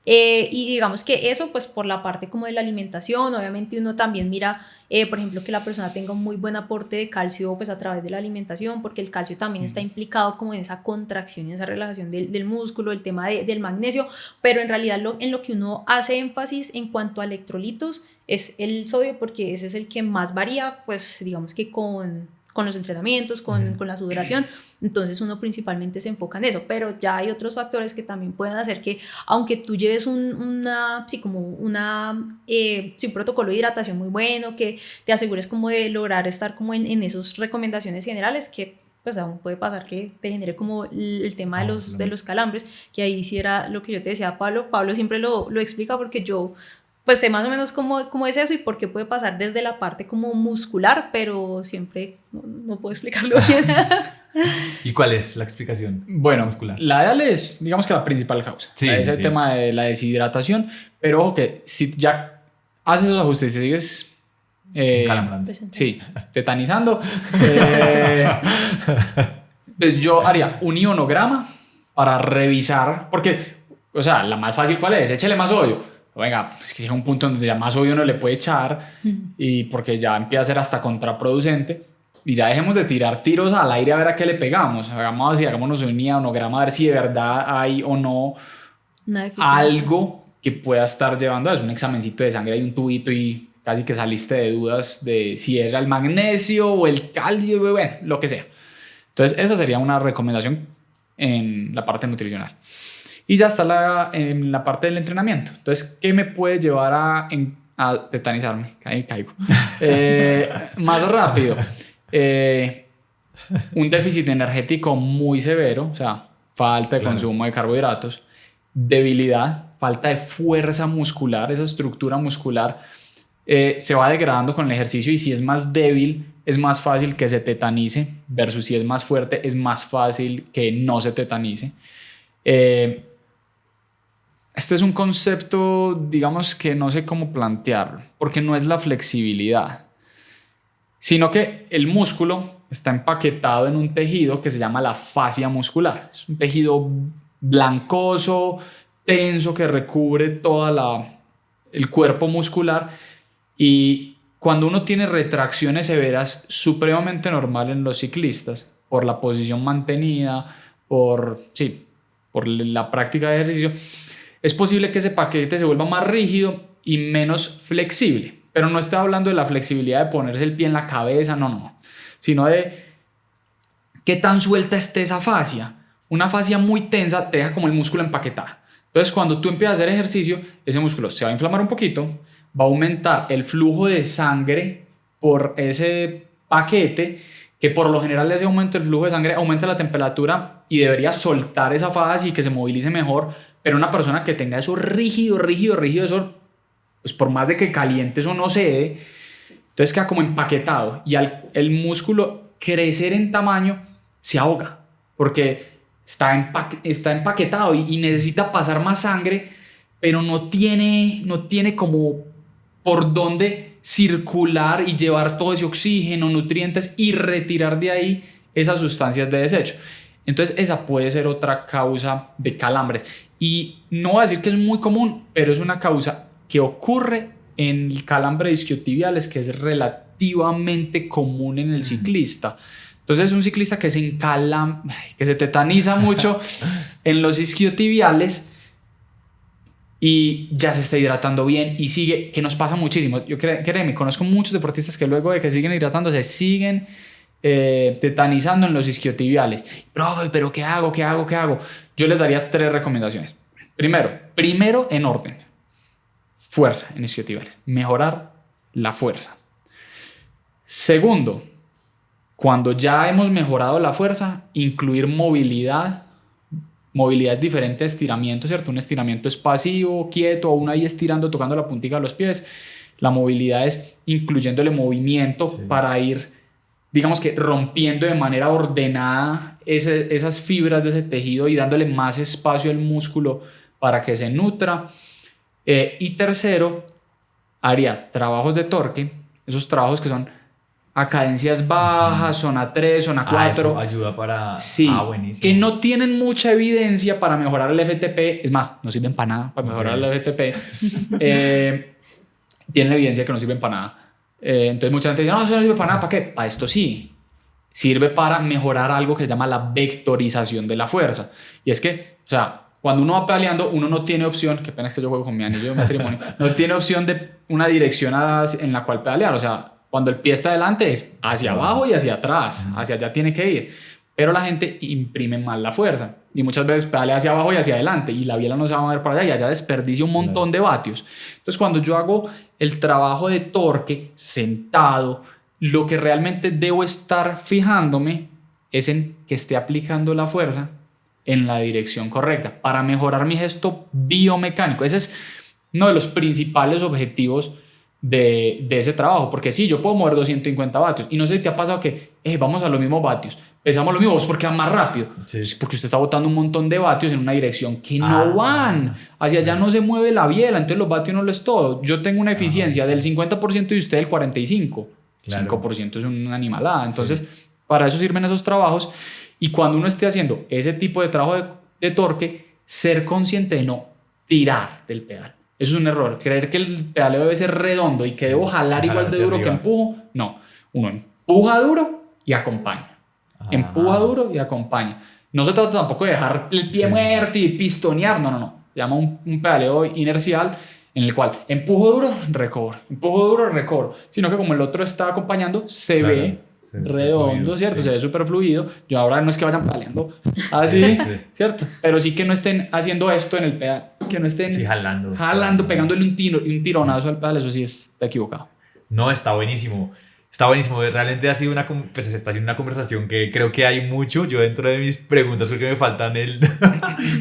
Y digamos que eso pues por la parte como de la alimentación, obviamente uno también mira, por ejemplo, que la persona tenga un muy buen aporte de calcio pues a través de la alimentación, porque el calcio también está implicado como en esa contracción y esa relajación del músculo, el tema del magnesio, pero en realidad en lo que uno hace énfasis en cuanto a electrolitos es el sodio, porque ese es el que más varía, pues digamos que con los entrenamientos, con la sudoración. Entonces uno principalmente se enfoca en eso, pero ya hay otros factores que también pueden hacer que aunque tú lleves un protocolo de hidratación muy bueno, que te asegures como de lograr estar como en esas recomendaciones generales, que pues aún puede pasar que te genere como el tema de los calambres, que ahí sí era lo que yo te decía, Pablo siempre lo explica, porque yo pues sé más o menos cómo es eso y por qué puede pasar desde la parte como muscular, pero siempre no puedo explicarlo bien. ¿Y cuál es la explicación? Bueno, muscular. la EAL es, digamos que la principal causa. Sí, Es el sí. tema de la deshidratación, pero ojo que si ya haces esos ajustes y sigues... Calambrando. Sí, tetanizando. Pues yo haría un ionograma para revisar, porque, o sea, la más fácil, ¿cuál es? Échale más sodio. Venga, es que llega un punto donde ya más sodio no le puede echar, y porque ya empieza a ser hasta contraproducente, y ya dejemos de tirar tiros al aire a ver a qué le pegamos. Hagamos así, hagámonos un ionograma a ver si de verdad hay o no algo que pueda estar llevando a eso. Un examencito de sangre, hay un tubito y casi que saliste de dudas de si era el magnesio o el calcio, bueno, lo que sea. Entonces esa sería una recomendación en la parte nutricional. Y ya está en la parte del entrenamiento. Entonces, ¿qué me puede llevar a tetanizarme? Caigo. Más rápido. Un déficit energético muy severo, o sea, falta de consumo de carbohidratos, debilidad, falta de fuerza muscular, esa estructura muscular se va degradando con el ejercicio, y si es más débil, es más fácil que se tetanice, versus si es más fuerte, es más fácil que no se tetanice. Este es un concepto, digamos, que no sé cómo plantearlo, porque no es la flexibilidad, sino que el músculo está empaquetado en un tejido que se llama la fascia muscular. Es un tejido blancoso, tenso, que recubre todo el cuerpo muscular, y cuando uno tiene retracciones severas, supremamente normal en los ciclistas, por la posición mantenida, por la práctica de ejercicio, es posible que ese paquete se vuelva más rígido y menos flexible. Pero no estoy hablando de la flexibilidad de ponerse el pie en la cabeza, no, sino de qué tan suelta esté esa fascia. Una fascia muy tensa te deja como el músculo empaquetado. Entonces, cuando tú empiezas a hacer ejercicio, ese músculo se va a inflamar un poquito, va a aumentar el flujo de sangre por ese paquete, que por lo general ese aumento del flujo de sangre aumenta la temperatura y debería soltar esa fascia y que se movilice mejor. Pero una persona que tenga eso rígido, eso, pues por más de que caliente, eso no cede. Entonces queda como empaquetado, y al el músculo crecer en tamaño se ahoga, porque está empaquetado y necesita pasar más sangre, pero no tiene como por dónde circular y llevar todo ese oxígeno, nutrientes, y retirar de ahí esas sustancias de desecho. Entonces esa puede ser otra causa de calambres, y no voy a decir que es muy común, pero es una causa que ocurre en el calambre isquiotibiales, que es relativamente común en el ciclista. Entonces un ciclista que se tetaniza mucho en los isquiotibiales y ya se está hidratando bien y sigue, que nos pasa muchísimo. Yo créeme, conozco muchos deportistas que luego de que siguen hidratándose siguen tetanizando en los isquiotibiales. Profe, pero ¿qué hago? Yo les daría 3 recomendaciones. Primero en orden: fuerza en isquiotibiales, mejorar la fuerza. Segundo, cuando ya hemos mejorado la fuerza, incluir movilidad. Movilidad es diferente a estiramiento, ¿cierto? Un estiramiento es pasivo, quieto, o uno ahí estirando, tocando la puntica de los pies. La movilidad es incluyéndole movimiento para ir, digamos que rompiendo de manera ordenada esas fibras de ese tejido y dándole más espacio al músculo para que se nutra. Y tercero, haría trabajos de torque, esos trabajos que son a cadencias bajas, zona 3, zona 4. Eso ayuda para... Sí, buenísimo. que no tienen mucha evidencia para mejorar el FTP. Es más, no sirven para nada para mejorar el FTP. Tienen evidencia que no sirven para nada. Entonces mucha gente dice, no, eso no sirve para nada. ¿Para qué? Para esto sí. Sirve para mejorar algo que se llama la vectorización de la fuerza. Y es que, o sea, cuando uno va pedaleando, uno no tiene opción, qué pena es que yo juego con mi anillo de matrimonio, no tiene opción de una dirección en la cual pedalear. O sea, cuando el pie está adelante es hacia abajo y hacia atrás, hacia allá tiene que ir. Pero la gente imprime mal la fuerza y muchas veces pedalea hacia abajo y hacia adelante y la biela no se va a mover para allá y allá desperdicia un montón de vatios. Entonces, cuando yo hago el trabajo de torque sentado, lo que realmente debo estar fijándome es en que esté aplicando la fuerza en la dirección correcta para mejorar mi gesto biomecánico. Ese es uno de los principales objetivos de ese trabajo, porque sí, yo puedo mover 250 vatios y no sé si te ha pasado que vamos a los mismos vatios, pesamos lo mismo, porque van más rápido, porque usted está botando un montón de vatios en una dirección que no van, hacia allá no se mueve la biela, entonces los vatios no lo es todo. Yo tengo una eficiencia del 50% y usted del 45%, 5% es una animalada. Entonces para eso sirven esos trabajos. Y cuando uno esté haciendo ese tipo de trabajo de torque, ser consciente de no tirar del pedal. Eso es un error. Creer que el pedaleo debe ser redondo y que debo jalar igual de duro que empujo. No. Uno empuja duro y acompaña. Empuja duro y acompaña. No se trata tampoco de dejar el pie muerto y pistonear. No. Se llama un pedaleo inercial en el cual empujo duro, recobro. Empujo duro, recobro. Sino que como el otro está acompañando, se ve redondo, fluido, ¿cierto? Se ve súper fluido. Yo ahora no es que vayan pedaleando así, ¿cierto? Pero sí que no estén haciendo esto en el pedal, que no estén jalando, pegándole un tironazo al pedal. Eso sí está equivocado. No, está buenísimo. Está buenísimo. Realmente ha sido pues se está haciendo una conversación que creo que hay mucho. Yo dentro de mis preguntas creo que me faltan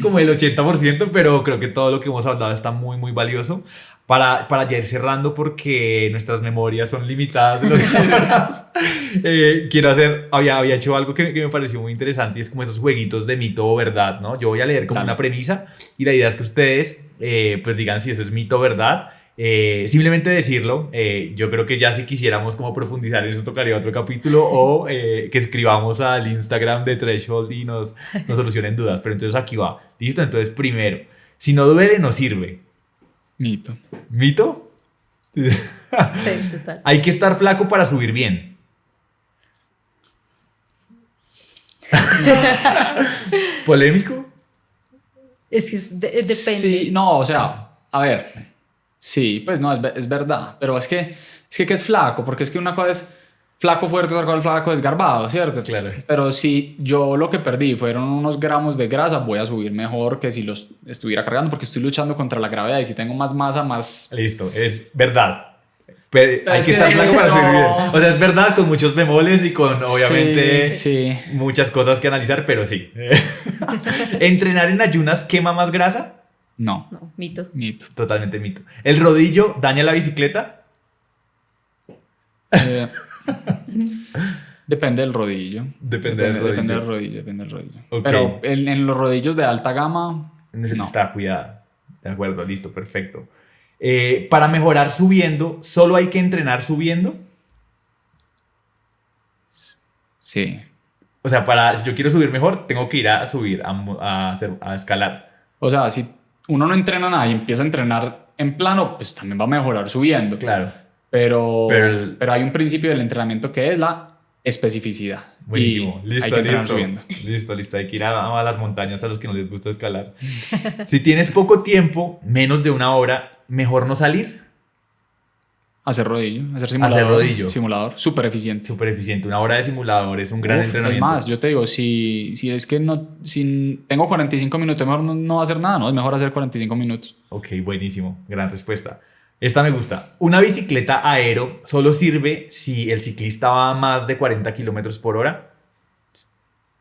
como el 80%, pero creo que todo lo que hemos hablado está muy, muy valioso. Para ya ir cerrando, porque nuestras memorias son limitadas de los quiero hacer, había hecho algo que me pareció muy interesante, y es como esos jueguitos de mito o verdad, ¿no? Yo voy a leer como una premisa y la idea es que ustedes pues digan si eso es mito o verdad. Simplemente decirlo. Yo creo que ya si quisiéramos como profundizar en eso tocaría otro capítulo, o que escribamos al Instagram de Threshold y nos solucionen dudas. Pero entonces aquí va, listo. Entonces primero, si no duele no sirve. Mito. ¿Mito? Sí, total. Hay que estar flaco para subir bien. ¿Polémico? Es que depende. Sí, no, o sea, a ver. Sí, pues no, es verdad. Pero es que es flaco, porque es que una cosa es flaco fuerte, otra cosa es flaco desgarbado, ¿cierto? Claro. Pero si yo lo que perdí fueron unos gramos de grasa, voy a subir mejor que si los estuviera cargando, porque estoy luchando contra la gravedad y si tengo más masa, más... Listo, es verdad. Pero hay que estar flaco para subir bien. O sea, es verdad, con muchos bemoles y con obviamente muchas cosas que analizar, pero sí. ¿Entrenar en ayunas quema más grasa? No, mito. Totalmente mito. ¿El rodillo daña la bicicleta? Depende del rodillo. Depende del rodillo. Okay. Pero en los rodillos de alta gama, no. Está cuidada. De acuerdo, listo, perfecto. Para mejorar subiendo, ¿solo hay que entrenar subiendo? Sí. O sea, si yo quiero subir mejor, tengo que ir a subir, a escalar. O sea, si uno no entrena nada y empieza a entrenar en plano, pues también va a mejorar subiendo. Claro. Pero hay un principio del entrenamiento que es la especificidad. Buenísimo. Hay que entrenar subiendo. Listo. Hay que ir a las montañas a los que no les gusta escalar. Si tienes poco tiempo, menos de una hora, mejor no salir. Hacer rodillo. Simulador. Súper eficiente. Una hora de simulador es un gran entrenamiento. Es más, yo te digo, si es que si tengo 45 minutos, mejor no hacer nada, ¿no? Es mejor hacer 45 minutos. Ok, buenísimo. Gran respuesta. Esta me gusta. ¿Una bicicleta aero solo sirve si el ciclista va a más de 40 kilómetros por hora?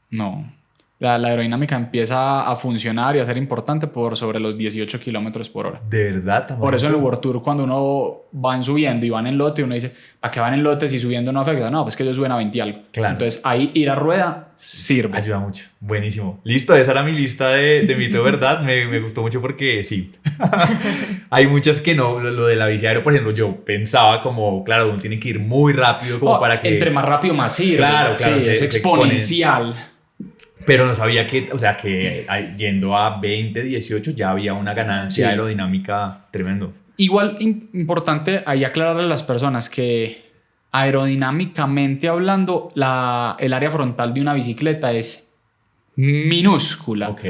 No. la aerodinámica empieza a funcionar y a ser importante por sobre los 18 kilómetros por hora. ¿De verdad? ¿Tan Por eso en el barato? World Tour, cuando uno van subiendo y van en lote, uno dice, ¿para qué van en lote si subiendo no afecta? No, pues que ellos suben a 20 y algo. Claro. Entonces ahí ir a rueda sirve. Ayuda mucho. Buenísimo. Listo, esa era mi lista de mito, ¿verdad? Me gustó mucho porque sí. Hay muchas que no. Lo de la bici aero, por ejemplo, yo pensaba como, claro, uno tiene que ir muy rápido como para que... Entre más rápido, más sirve. Claro, Sí, es se exponencial. Pero no sabía que, o sea, que yendo a 20, 18 ya había una ganancia Sí. aerodinámica tremendo. Igual importante ahí aclararle a las personas que aerodinámicamente hablando, el área frontal de una bicicleta es minúscula. Ok.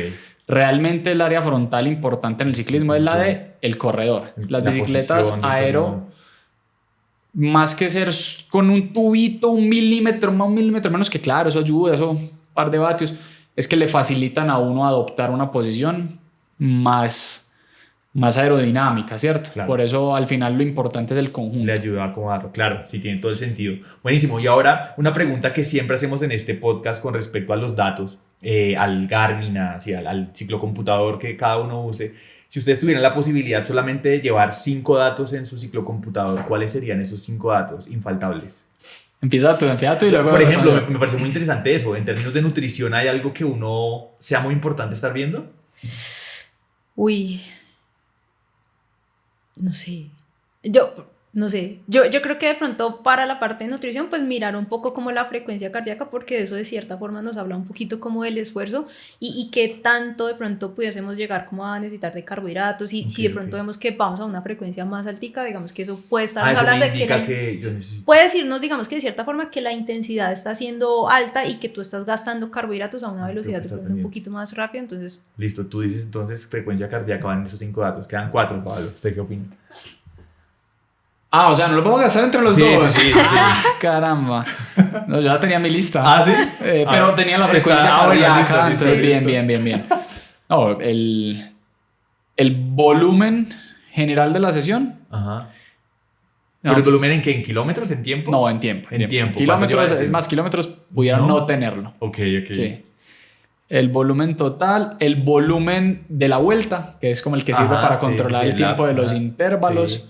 Realmente el área frontal importante en el ciclismo es la de el corredor. Las La bicicletas posición del aero, corredor. más que ser con un tubito, un milímetro menos, que claro, eso ayuda, eso un par de vatios, es que le facilitan a uno adoptar una posición más aerodinámica, ¿cierto? Claro. Por eso al final lo importante es el conjunto. Le ayuda a acomodarlo, claro, sí tiene todo el sentido. Buenísimo, y ahora una pregunta que siempre hacemos en este podcast con respecto a los datos, al Garmin, así, al ciclocomputador que cada uno use. Si ustedes tuvieran la posibilidad solamente de llevar 5 datos en su ciclocomputador, ¿cuáles serían esos 5 datos infaltables? Empieza tú y luego... Por ejemplo, me parece muy interesante eso. En términos de nutrición, ¿hay algo que uno sea muy importante estar viendo? Uy, no sé. Yo creo que de pronto para la parte de nutrición, pues mirar un poco como la frecuencia cardíaca, porque eso de cierta forma nos habla un poquito como del esfuerzo y qué tanto de pronto pudiésemos llegar como a necesitar de carbohidratos y si de pronto vemos que vamos a una frecuencia más altica, digamos que eso puede estar Eso hablando me de indica que que yo necesito... puede decirnos, digamos que de cierta forma que la intensidad está siendo alta y que tú estás gastando carbohidratos a una velocidad de pronto un poquito más rápida, entonces... Listo, tú dices entonces frecuencia cardíaca, van esos 5 datos. Quedan 4, Pablo. ¿Usted qué opina? Ah, o sea, no lo podemos gastar entre los Sí, dos. sí, sí, sí. Ah, caramba. No, yo ya tenía mi lista. ¿Ah, sí? Pero tenía la frecuencia bueno, cardíaca. listo, listo. Entonces, Sí, bien. No, el volumen general de la sesión. Ajá. No, ¿Pero el pues, volumen en qué? ¿En kilómetros? ¿En tiempo? No, en tiempo. En tiempo. Kilómetros, ¿Cuánto lleva? es más, kilómetros pudieran ¿No? no tenerlo. Ok. Sí. El volumen total, el volumen de la vuelta, que es como el que sirve Ajá, para sí, controlar sí, el tiempo de los ajá. intervalos. Sí.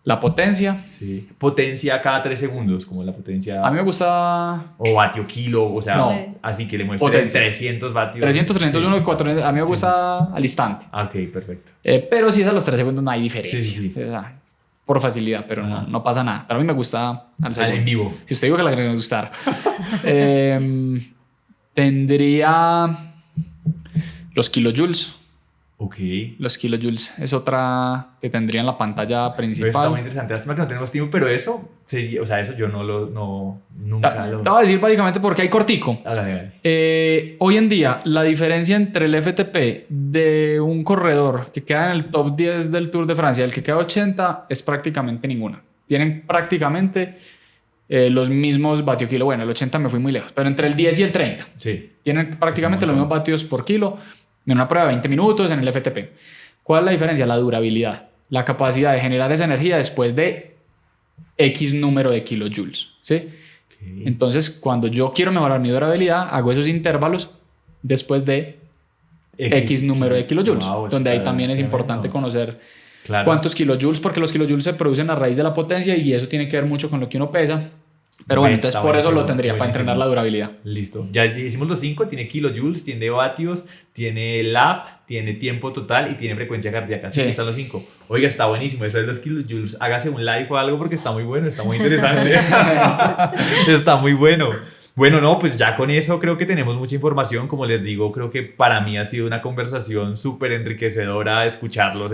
La potencia. Sí. Potencia cada 3 segundos, como la potencia... A mí me gusta O vatio kilo, o sea, No. así que le muestre Potencia. 300 vatios. 300, 301, Sí. 400. A mí me Sí, gusta al instante. Ah, ok, perfecto. Pero si es a los 3 segundos no hay diferencia. Sí. O sea, por facilidad, pero Ajá. no pasa nada. Pero a mí me gusta al segundo. En vivo. Si usted dijo que la que me gustara. Tendría los kilojoules. Ok. Los kilojoules es otra que tendría en la pantalla Pero está muy principal. interesante. Lástima que no tenemos tiempo, pero eso sería... O sea, eso yo nunca lo... Te voy a decir básicamente porque hay cortico. Hágale. Hoy en día, la diferencia entre el FTP de un corredor que queda en el top 10 del Tour de Francia y el que queda 80 es prácticamente ninguna. Tienen prácticamente los mismos vatio kilo. Bueno, el 80 me fui muy lejos, pero entre el 10 y el 30 Sí. tienen prácticamente los mismos vatios por kilo en una prueba de 20 minutos en el FTP. ¿Cuál es la diferencia? La durabilidad, la capacidad de generar esa energía después de X número de kilojoules, ¿sí? Ok. Entonces, cuando yo quiero mejorar mi durabilidad, hago esos intervalos después de X número de kilojoules, Wow, donde ahí está también es tremendo. importante conocer Claro. cuántos kilojoules, porque los kilojoules se producen a raíz de la potencia y eso tiene que ver mucho con lo que uno pesa. Pero bueno, entonces Está por eso buenísimo, lo tendría, para buenísimo. entrenar la durabilidad. Listo. Ya hicimos los 5. Tiene kilojoules, tiene vatios, tiene lap, tiene tiempo total y tiene frecuencia cardíaca. Sí, Sí. están los 5. Oiga, está buenísimo. Eso de los kilojoules. Hágase un like o algo porque está muy bueno, está muy interesante. Está muy bueno. Bueno, no, pues ya con eso creo que tenemos mucha información. Como les digo, creo que para mí ha sido una conversación súper enriquecedora. Escucharlos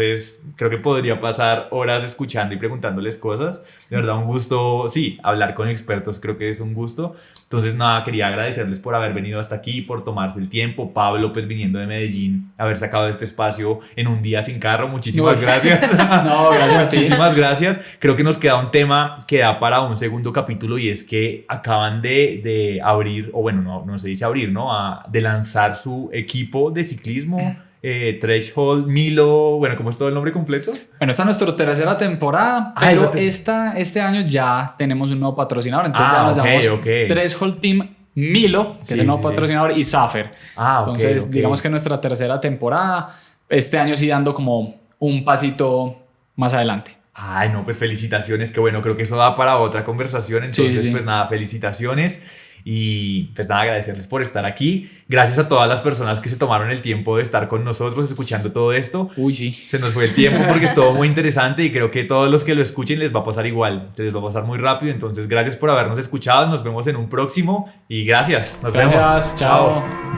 creo que podría pasar horas escuchando y preguntándoles cosas. De verdad, un gusto, sí, hablar con expertos creo que es un gusto. Entonces, nada, quería agradecerles por haber venido hasta aquí, por tomarse el tiempo. Pablo, pues viniendo de Medellín, haber sacado este espacio en un día sin carro. Muchísimas gracias. No, gracias a ti. Muchísimas gracias. Creo que nos queda un tema que da para un segundo capítulo y es que acaban de abrir, o bueno, no se dice abrir, ¿no? De lanzar su equipo de ciclismo, Threshold, Milo, bueno, ¿cómo es todo el nombre completo? Bueno, esta es nuestra tercera temporada, Ah, pero es la este año ya tenemos un nuevo patrocinador, entonces ya nos llamamos ok. Threshold Team Milo, que Sí, es el nuevo sí. patrocinador, y Safer. Ah, ok, Entonces, ok. digamos que nuestra tercera temporada, este año sí dando como un pasito más adelante. Ay, no, pues felicitaciones, que bueno, creo que eso da para otra conversación, entonces Sí. pues nada, felicitaciones y pues nada, agradecerles por estar aquí. Gracias a todas las personas que se tomaron el tiempo de estar con nosotros escuchando todo esto. Uy, sí. Se nos fue el tiempo porque estuvo muy interesante y creo que todos los que lo escuchen les va a pasar igual, se les va a pasar muy rápido, entonces gracias por habernos escuchado, nos vemos en un próximo y gracias, nos vemos. Gracias, chao.